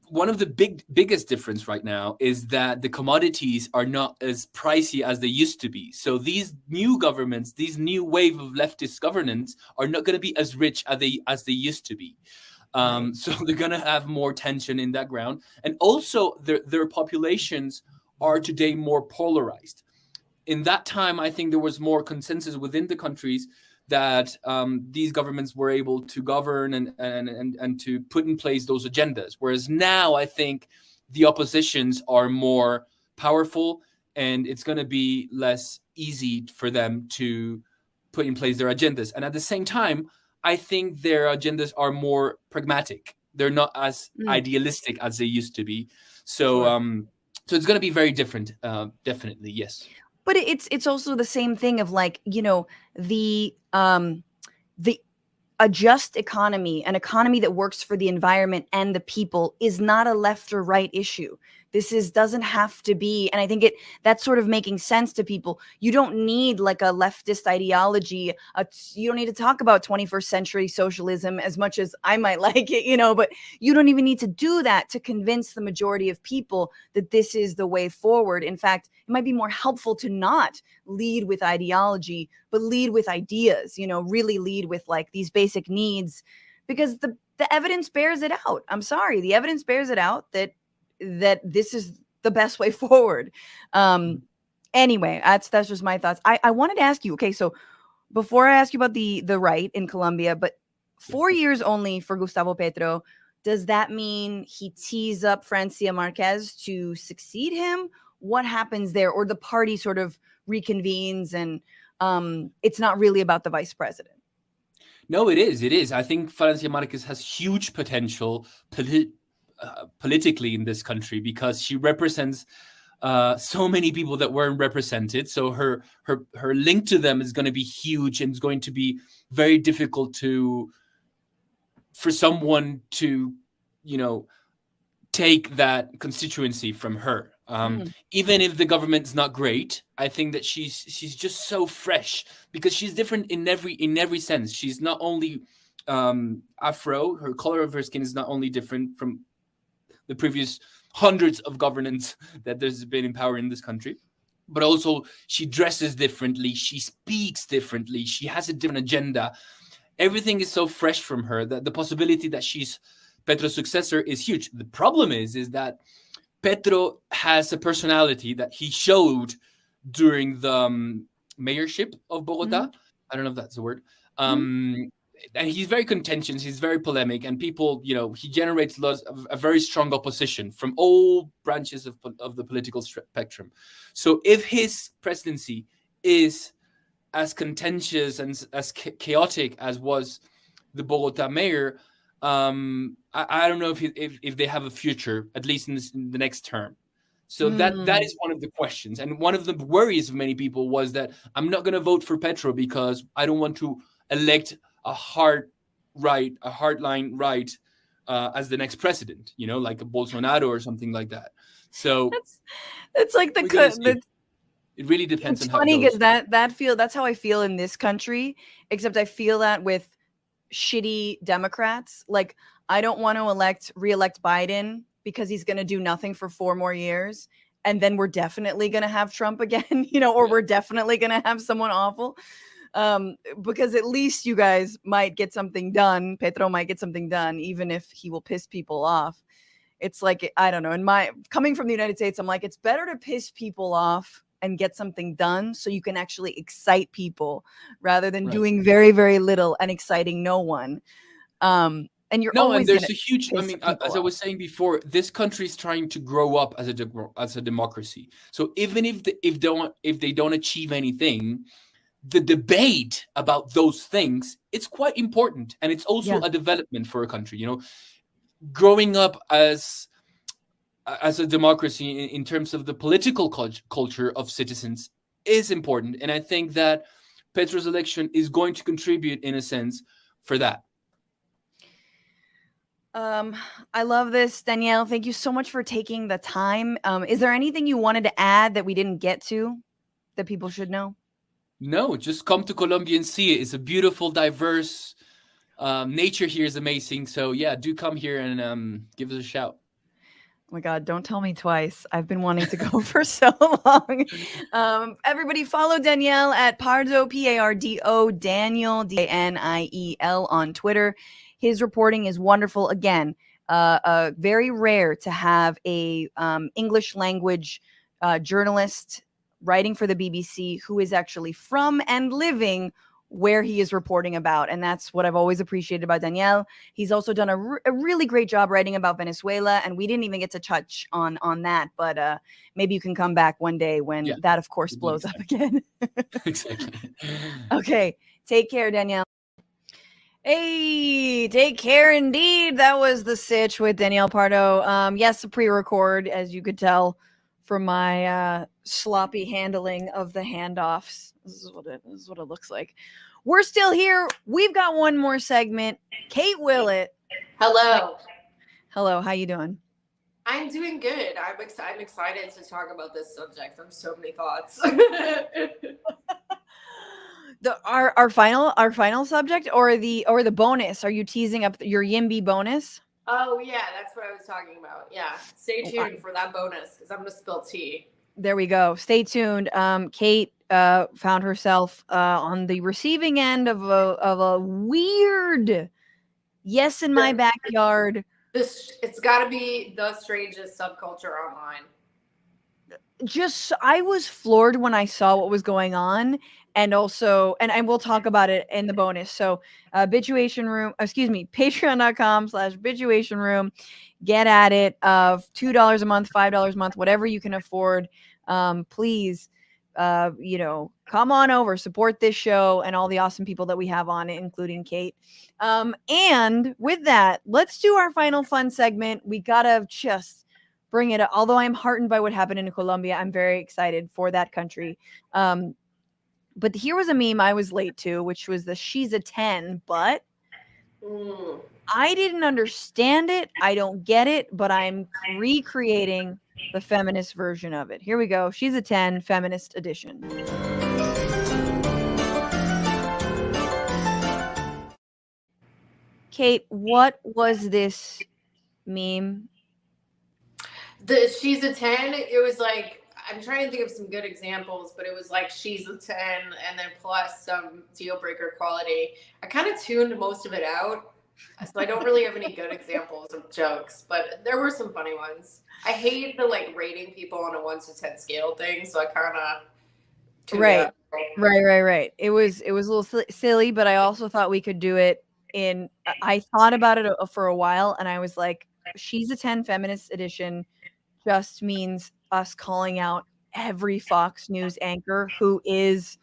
One of the biggest difference right now is that the commodities are not as pricey as they used to be. So these new governments, these new wave of leftist governance are not going to be as rich as they used to be. So they're going to have more tension in that ground. And also their populations are today more polarized. In that time, I think there was more consensus within the countries that these governments were able to govern and to put in place those agendas. Whereas now I think the oppositions are more powerful and it's going to be less easy for them to put in place their agendas. And at the same time, I think their agendas are more pragmatic. They're not as idealistic as they used to be. So, so it's going to be very different, definitely, yes.
But it's also the same thing of like, the a just economy, an economy that works for the environment and the people is not a left or right issue. This doesn't have to be, and I think that's sort of making sense to people. You don't need like a leftist ideology. You don't need to talk about 21st century socialism as much as I might like it, but you don't even need to do that to convince the majority of people that this is the way forward. In fact, it might be more helpful to not lead with ideology, but lead with ideas, really lead with like these basic needs, because the evidence bears it out. I'm sorry. The evidence bears it out that this is the best way forward. Anyway, that's just my thoughts. I wanted to ask you, okay, so before I ask you about the right in Colombia, but 4 years only for Gustavo Petro, does that mean he tees up Francia Marquez to succeed him? What happens there? Or the party sort of reconvenes and it's not really about the vice president?
No, it is. I think Francia Marquez has huge potential politically in this country because she represents so many people that weren't represented. So her link to them is going to be huge, and it's going to be very difficult for someone to, take that constituency from her. Even if the government's not great, I think that she's just so fresh because she's different in every sense. She's not only Afro, her color of her skin is not only different from the previous hundreds of governments that there's been in power in this country, but also she dresses differently, she speaks differently, she has a different agenda. Everything is so fresh from her that the possibility that she's Petro's successor is huge. The problem is that Petro has a personality that he showed during the mayorship of Bogota. I don't know if that's the word. And he's very contentious, he's very polemic, and people, he generates lots of a very strong opposition from all branches of the political spectrum. So if his presidency is as contentious and as chaotic as was the Bogota mayor, I don't know if they have a future, at least in the next term. So that is one of the questions. And one of the worries of many people was that I'm not going to vote for Petro because I don't want to elect a hardline right as the next president, like a Bolsonaro or something like that. So
it's like
it really depends on how it goes.
It's funny because that's how I feel in this country, except I feel that with shitty Democrats. Like, I don't want to re-elect Biden because he's going to do nothing for 4 more years. And then we're definitely going to have Trump again, or we're definitely going to have someone awful. Because at least you guys might get something done. Petro might get something done, even if he will piss people off. It's like, I don't know. Coming from the United States, I'm like, it's better to piss people off and get something done so you can actually excite people rather than doing very, very little and exciting no one. And
there's a huge, as I was saying before, this country is trying to grow up as a democracy. So even if they don't achieve anything, the debate about those things, it's quite important, and it's also a development for a country. You know, growing up as a democracy in terms of the political culture of citizens is important, and I think that Petro's election is going to contribute, in a sense, for that.
I love this, Danielle. Thank you so much for taking the time. Is there anything you wanted to add that we didn't get to that people should know?
No, just come to Colombia and see it. It's a beautiful, diverse nature here is amazing. So yeah, do come here and give us a shout.
Oh my God, don't tell me twice. I've been wanting to go for so long. Everybody follow Danielle at Pardo, Pardo, Daniel, Daniel on Twitter. His reporting is wonderful. Again, very rare to have a English language journalist writing for the BBC who is actually from and living where he is reporting about. And that's what I've always appreciated about Danielle. He's also done a really great job writing about Venezuela. And we didn't even get to touch on that. But maybe you can come back one day when that, of course, blows up again.
Exactly.
Okay. Take care, Danielle. Hey, take care indeed. That was the sitch with Danielle Pardo. Yes, a pre-record, as you could tell from my sloppy handling of the handoffs. This is what it looks like. We're still here. We've got one more segment. Kate Willet.
Hello.
Hello. How you doing?
I'm doing good. I'm excited to talk about this subject. I have so many thoughts.
Our final subject or the bonus? Are you teasing up your Yimby bonus?
Oh yeah, that's what I was talking about. Yeah, stay tuned for that bonus because I'm gonna spill tea.
There we go. Stay tuned. Kate found herself on the receiving end of a weird yes in my backyard.
It's got to be the strangest subculture online.
I was floored when I saw what was going on. And also, and I will talk about it in the bonus. So Bitchuation Room, patreon.com/Bitchuation Room. Get at it of $2 a month, $5 a month, whatever you can afford. Please, come on over, support this show and all the awesome people that we have on it, including Kate. And with that, let's do our final fun segment. We gotta just bring it up. Although I'm heartened by what happened in Colombia, I'm very excited for that country. But here was a meme I was late to, which was the she's a 10, but I didn't understand it. I don't get it, but I'm recreating the feminist version of it. Here we go. She's a 10, feminist edition. Kate, what was this meme?
The she's a 10, it was like, I'm trying to think of some good examples, but it was like she's a 10 and then plus some deal breaker quality. I kind of tuned most of it out, so I don't really have any good examples of jokes, but there were some funny ones. I hate the like rating people on a 1 to 10 scale thing, so I kind of tuned out.
Right. It was a little silly, but I also thought we could do it I thought about it for a while, and I was like, she's a 10 feminist edition just means us calling out every Fox News anchor who is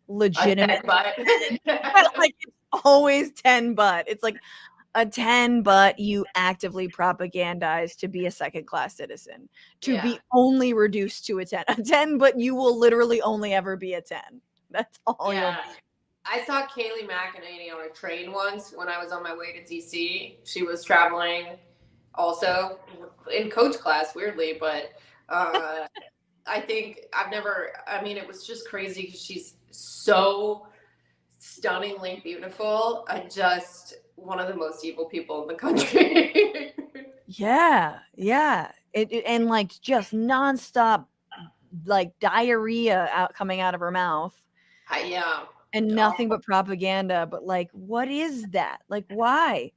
legitimate. Like it's always 10, but it's like a 10, but you actively propagandize to be a second-class citizen, to be only reduced to a 10. A 10, but you will literally only ever be a 10. That's all you'll be.
I saw Kayleigh McEnany on a train once when I was on my way to DC. She was traveling also in coach class, weirdly, but I think it was just crazy because she's so stunningly beautiful and just one of the most evil people in the country.
Yeah. And like just nonstop like diarrhea coming out of her mouth.
Yeah.
And nothing but propaganda. But like, what is that? Like, why?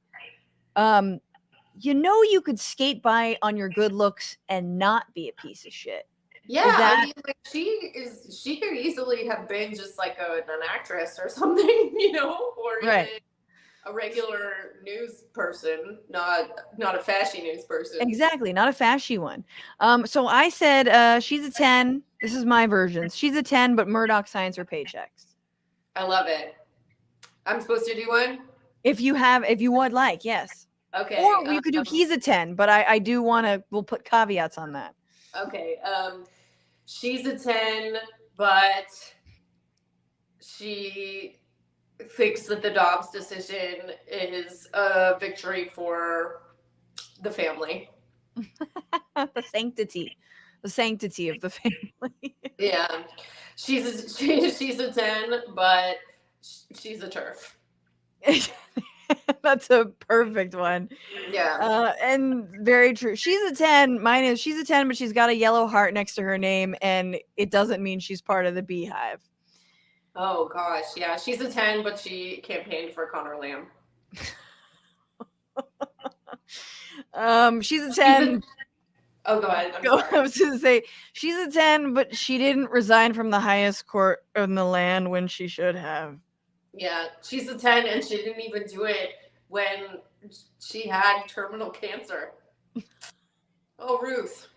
You could skate by on your good looks and not be a piece of shit.
Yeah, she could easily have been just like an actress or something, or even a regular news person, not a fashy news person.
Exactly, not a fashy one. So I said she's a 10. This is my version. She's a 10, but Murdoch signs her paychecks.
I love it. I'm supposed to do one?
If you would like, yes.
Okay.
Or you could do he's a 10, but I do want to, we'll put caveats on that.
Okay. She's a 10, but she thinks that the Dobbs decision is a victory for the family.
The sanctity of the family.
Yeah. She's a 10, but she's a turf.
That's a perfect one.
Yeah.
And very true. She's a 10. Mine is she's a 10, but she's got a yellow heart next to her name, and it doesn't mean she's part of the beehive.
Oh gosh, yeah. She's a 10, but she campaigned for Connor Lamb.
She's a 10.
Oh, go ahead. I'm sorry.
I was going to say she's a 10, but she didn't resign from the highest court in the land when she should have.
Yeah, she's a 10, and she didn't even do it when she had terminal cancer. Oh, Ruth.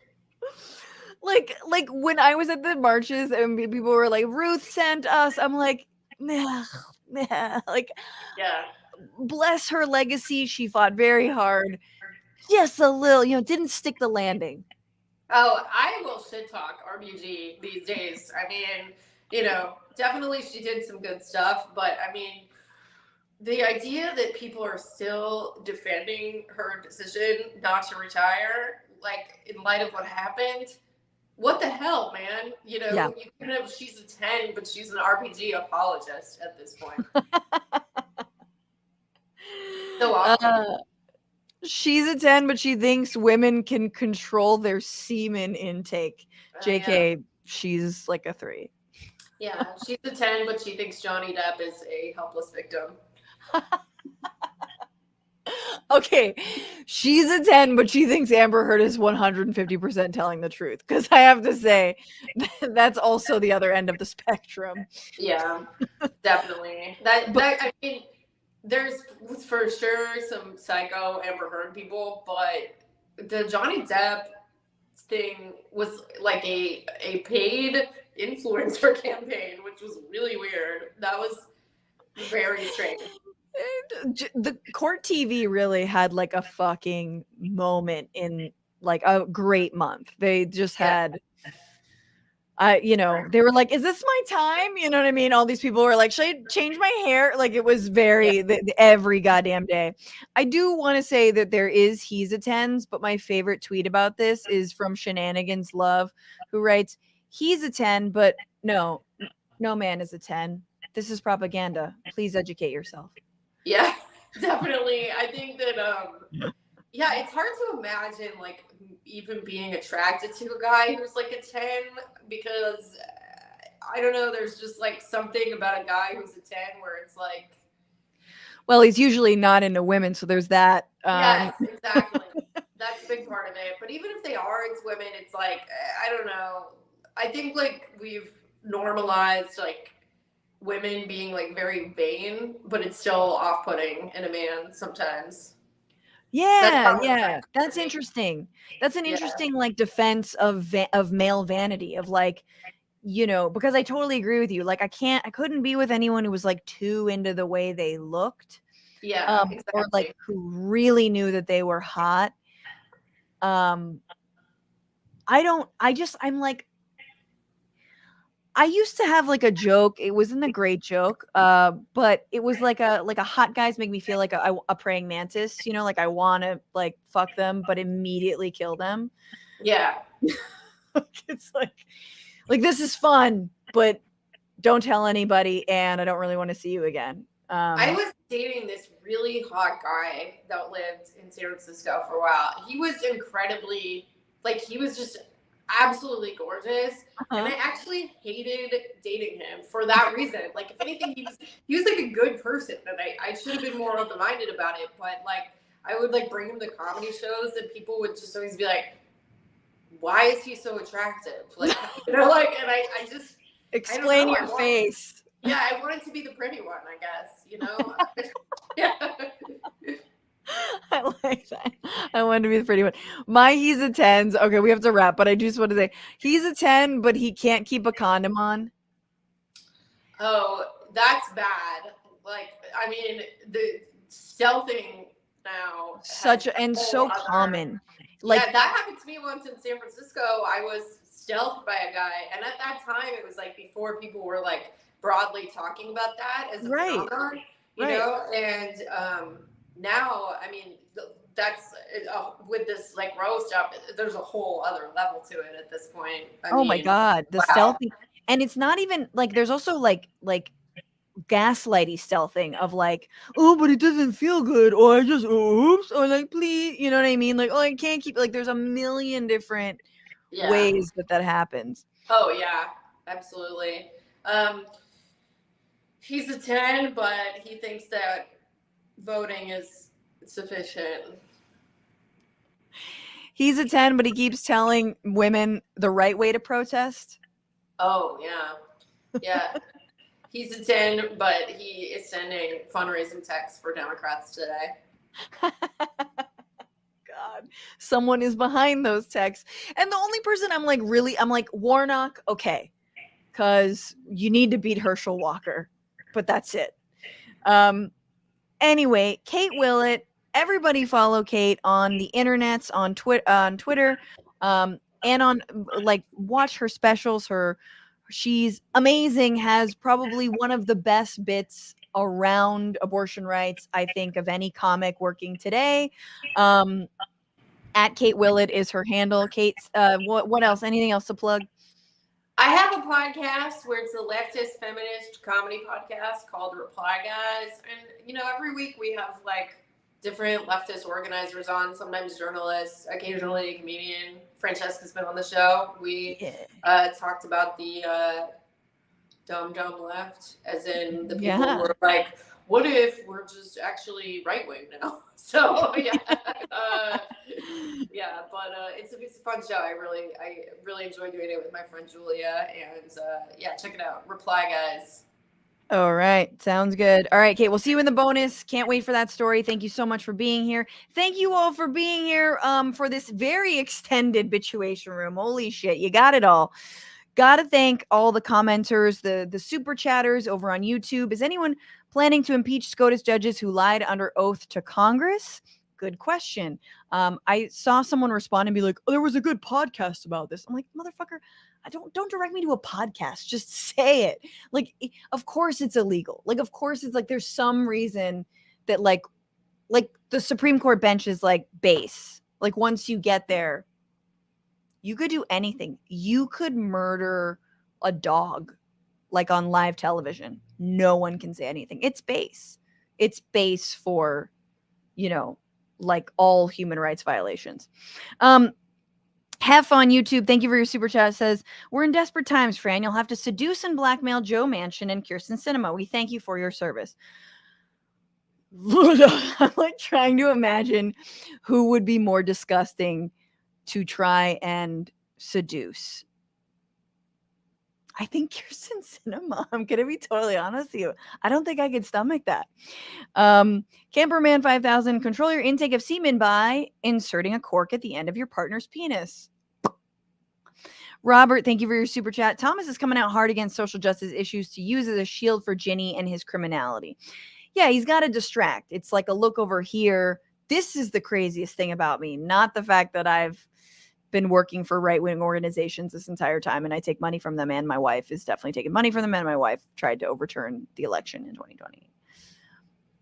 Like when I was at the marches and people were like, Ruth sent us. I'm like, nah. Like,
yeah.
Bless her legacy. She fought very hard. Just a little, didn't stick the landing.
Oh, I will shit talk RBG these days. I mean, definitely she did some good stuff, but I mean, the idea that people are still defending her decision not to retire, like in light of what happened, what the hell, man? You can have she's a 10, but she's an RPG apologist at this point. So awesome.
She's a 10, but she thinks women can control their semen intake. JK, yeah. She's like a 3.
Yeah, she's a 10, but she thinks Johnny Depp is a helpless victim.
Okay, she's a 10, but she thinks Amber Heard is 150% telling the truth. Because I have to say, that's also the other end of the spectrum.
Yeah, definitely. I mean, there's for sure some psycho Amber Heard people, but the Johnny Depp thing was like a paid influencer campaign, which was really weird. That was very strange.
The court TV really had like a fucking moment in like a great month. They just had, they were like, is this my time? You know what I mean? All these people were like, should I change my hair? Like it was very, every goddamn day. I do want to say that there is he's a 10s, but my favorite tweet about this is from Shenanigans Love, who writes, he's a 10, but no man is a 10. This is propaganda. Please educate yourself.
Yeah, definitely. I think that, it's hard to imagine, like, even being attracted to a guy who's, like, a 10, because, I don't know, there's just, like, something about a guy who's a 10 where it's, like...
Well, he's usually not into women, so there's that.
Yes, exactly. That's a big part of it. But even if they are into women, it's, like, I don't know. I think, like, we've normalized, like, women being like very vain, but it's still off-putting in a man sometimes.
That's interesting. That's an interesting like defense of male vanity, of like, because I totally agree with you. Like I couldn't be with anyone who was like too into the way they looked.
Yeah, exactly.
Or like who really knew that they were hot. I'm like, I used to have like a joke. It wasn't a great joke, but it was like a hot guys make me feel like a praying mantis. Like I want to like fuck them, but immediately kill them.
Yeah,
it's like this is fun, but don't tell anybody, and I don't really want to see you again.
I was dating this really hot guy that lived in San Francisco for a while. He was incredibly he was just absolutely gorgeous, and I actually hated dating him for that reason. Like, if anything, he was like a good person, and I should have been more open-minded about it. But like, I would like bring him to comedy shows, and people would just always be like, "Why is he so attractive?" Like, and I just
explain your face.
Yeah, I wanted to be the pretty one, I guess. Yeah.
I like that. I wanted to be the pretty one. My he's a 10s. Okay, we have to wrap, but I just want to say he's a 10, but he can't keep a condom on.
Oh, that's bad. Like, I mean, the stealthing now
so common. Like,
yeah, that happened to me once in San Francisco. I was stealthed by a guy, and at that time, it was like before people were like broadly talking about that as a phenomenon, you know. And now, I mean, that's with this like Roe stuff. There's a whole other level to it at this point. I mean,
my God, the stealthing, and it's not even like there's also like gaslighty stealthing of like, oh, but it doesn't feel good, or I just oops, or like please, you know what I mean? Like, oh, I can't keep, like, there's a million different ways that happens.
Oh yeah, absolutely. He's a 10, but he thinks that voting is sufficient.
He's a 10, but he keeps telling women the right way to protest.
Oh yeah, yeah. He's a 10, but he is sending fundraising texts for Democrats today.
God, someone is behind those texts. And the only person I'm like Warnock, okay, because you need to beat Herschel Walker, but that's it. Anyway, Kate Willett, everybody follow Kate on the internets, on Twitter, and on, like, watch her specials. She's amazing, has probably one of the best bits around abortion rights, I think, of any comic working today. At Kate Willett is her handle. Kate, what else? Anything else to plug?
I have a podcast where it's a leftist feminist comedy podcast called Reply Guys. And, you know, every week we have like different leftist organizers on, sometimes journalists, occasionally a comedian. Francesca's been on the show. We talked about the dumb left, as in the people who are like, what if we're just actually right-wing now? So yeah, but it's a fun show. I really enjoy doing it with my friend Julia, and check it out. Reply Guys.
All right. Sounds good. All right, Kate, we'll see you in the bonus. Can't wait for that story. Thank you so much for being here. Thank you all for being here for this very extended Bitchuation room. Holy shit, you got it all. Got to thank all the commenters, the super chatters over on YouTube. Is anyone planning to impeach SCOTUS judges who lied under oath to Congress? Good question. I saw someone respond and be like, oh, there was a good podcast about this. I'm like, motherfucker, don't direct me to a podcast. Just say it. Like, of course it's illegal. Like, of course it's like there's some reason that like the Supreme Court bench is like base. Like, once you get there, you could do anything. You could murder a dog, like, on live television. No one can say anything. It's base. It's base for, you know, like all human rights violations. Have fun, YouTube. Thank you for your super chat. It says, we're in desperate times, Fran. You'll have to seduce and blackmail Joe Manchin and Kirsten Sinema. We thank you for your service. I'm like trying to imagine who would be more disgusting to try and seduce. I think Kirsten Sinema. I'm going to be totally honest with you. I don't think I could stomach that. Camperman 5000, control your intake of semen by inserting a cork at the end of your partner's penis. Robert, thank you for your super chat. Thomas is coming out hard against social justice issues to use as a shield for Ginny and his criminality. Yeah, he's got to distract. It's like a look over here. This is the craziest thing about me, not the fact that I've been working for right-wing organizations this entire time and I take money from them, and my wife is definitely taking money from them, and my wife tried to overturn the election in 2020.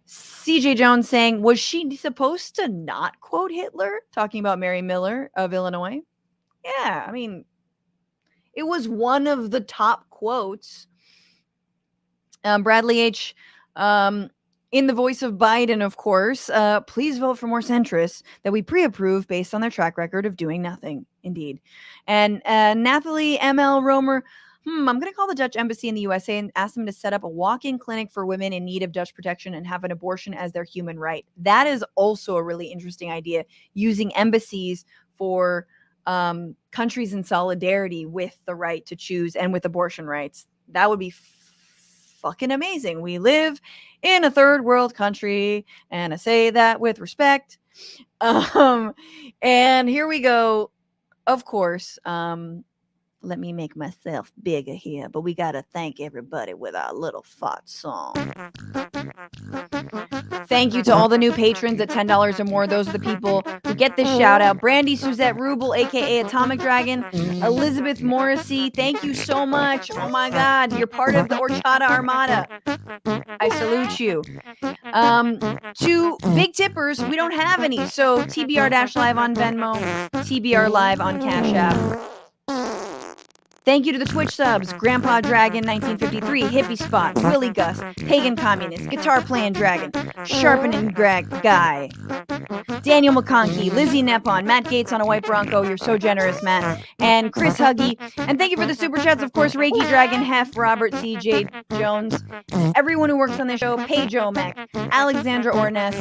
CJ Jones saying, was she supposed to not quote Hitler? Talking about Mary Miller of Illinois. Yeah, I mean, it was one of the top quotes. Bradley H., in the voice of Biden, of course, please vote for more centrists that we pre-approve based on their track record of doing nothing. Indeed. And Nathalie ML Romer, I'm going to call the Dutch embassy in the USA and ask them to set up a walk-in clinic for women in need of Dutch protection and have an abortion as their human right. That is also a really interesting idea, using embassies for countries in solidarity with the right to choose and with abortion rights. That would be fucking amazing. We live in a third world country, and I say that with respect. And here we go. Of course, let me make myself bigger here, but we got to thank everybody with our little fart song. Thank you to all the new patrons at $10 or more. Those are the people who get this shout out. Brandy Suzette Rubel, aka Atomic Dragon. Elizabeth Morrissey, thank you so much. Oh my God, you're part of the Horchata Armada. I salute you. To big tippers, we don't have any. So TBR-Live on Venmo, TBR Live on Cash App. Thank you to the Twitch subs, Grandpa Dragon 1953, Hippie Spot, Willie Gus, Pagan Communist, Guitar Playing Dragon, Sharpening Guy, Daniel McConkey, Lizzie Nepon, Matt Gates on a White Bronco, you're so generous, Matt, and Chris Huggy. And thank you for the super chats, of course, Reiki Dragon, Hef, Robert C.J. Jones, everyone who works on the show, Paige Oamek, Alexandra Ornes,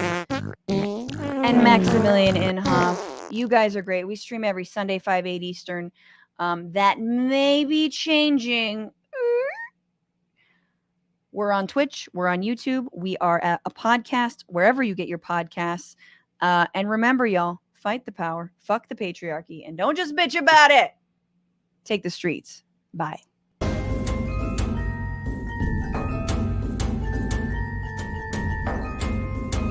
and Maximillien Inhoff. You guys are great. We stream every Sunday, 5/8 Eastern. That may be changing. We're on Twitch. We're on YouTube. We are at a podcast, wherever you get your podcasts. And remember, y'all, fight the power, fuck the patriarchy, and don't just bitch about it. Take the streets. Bye.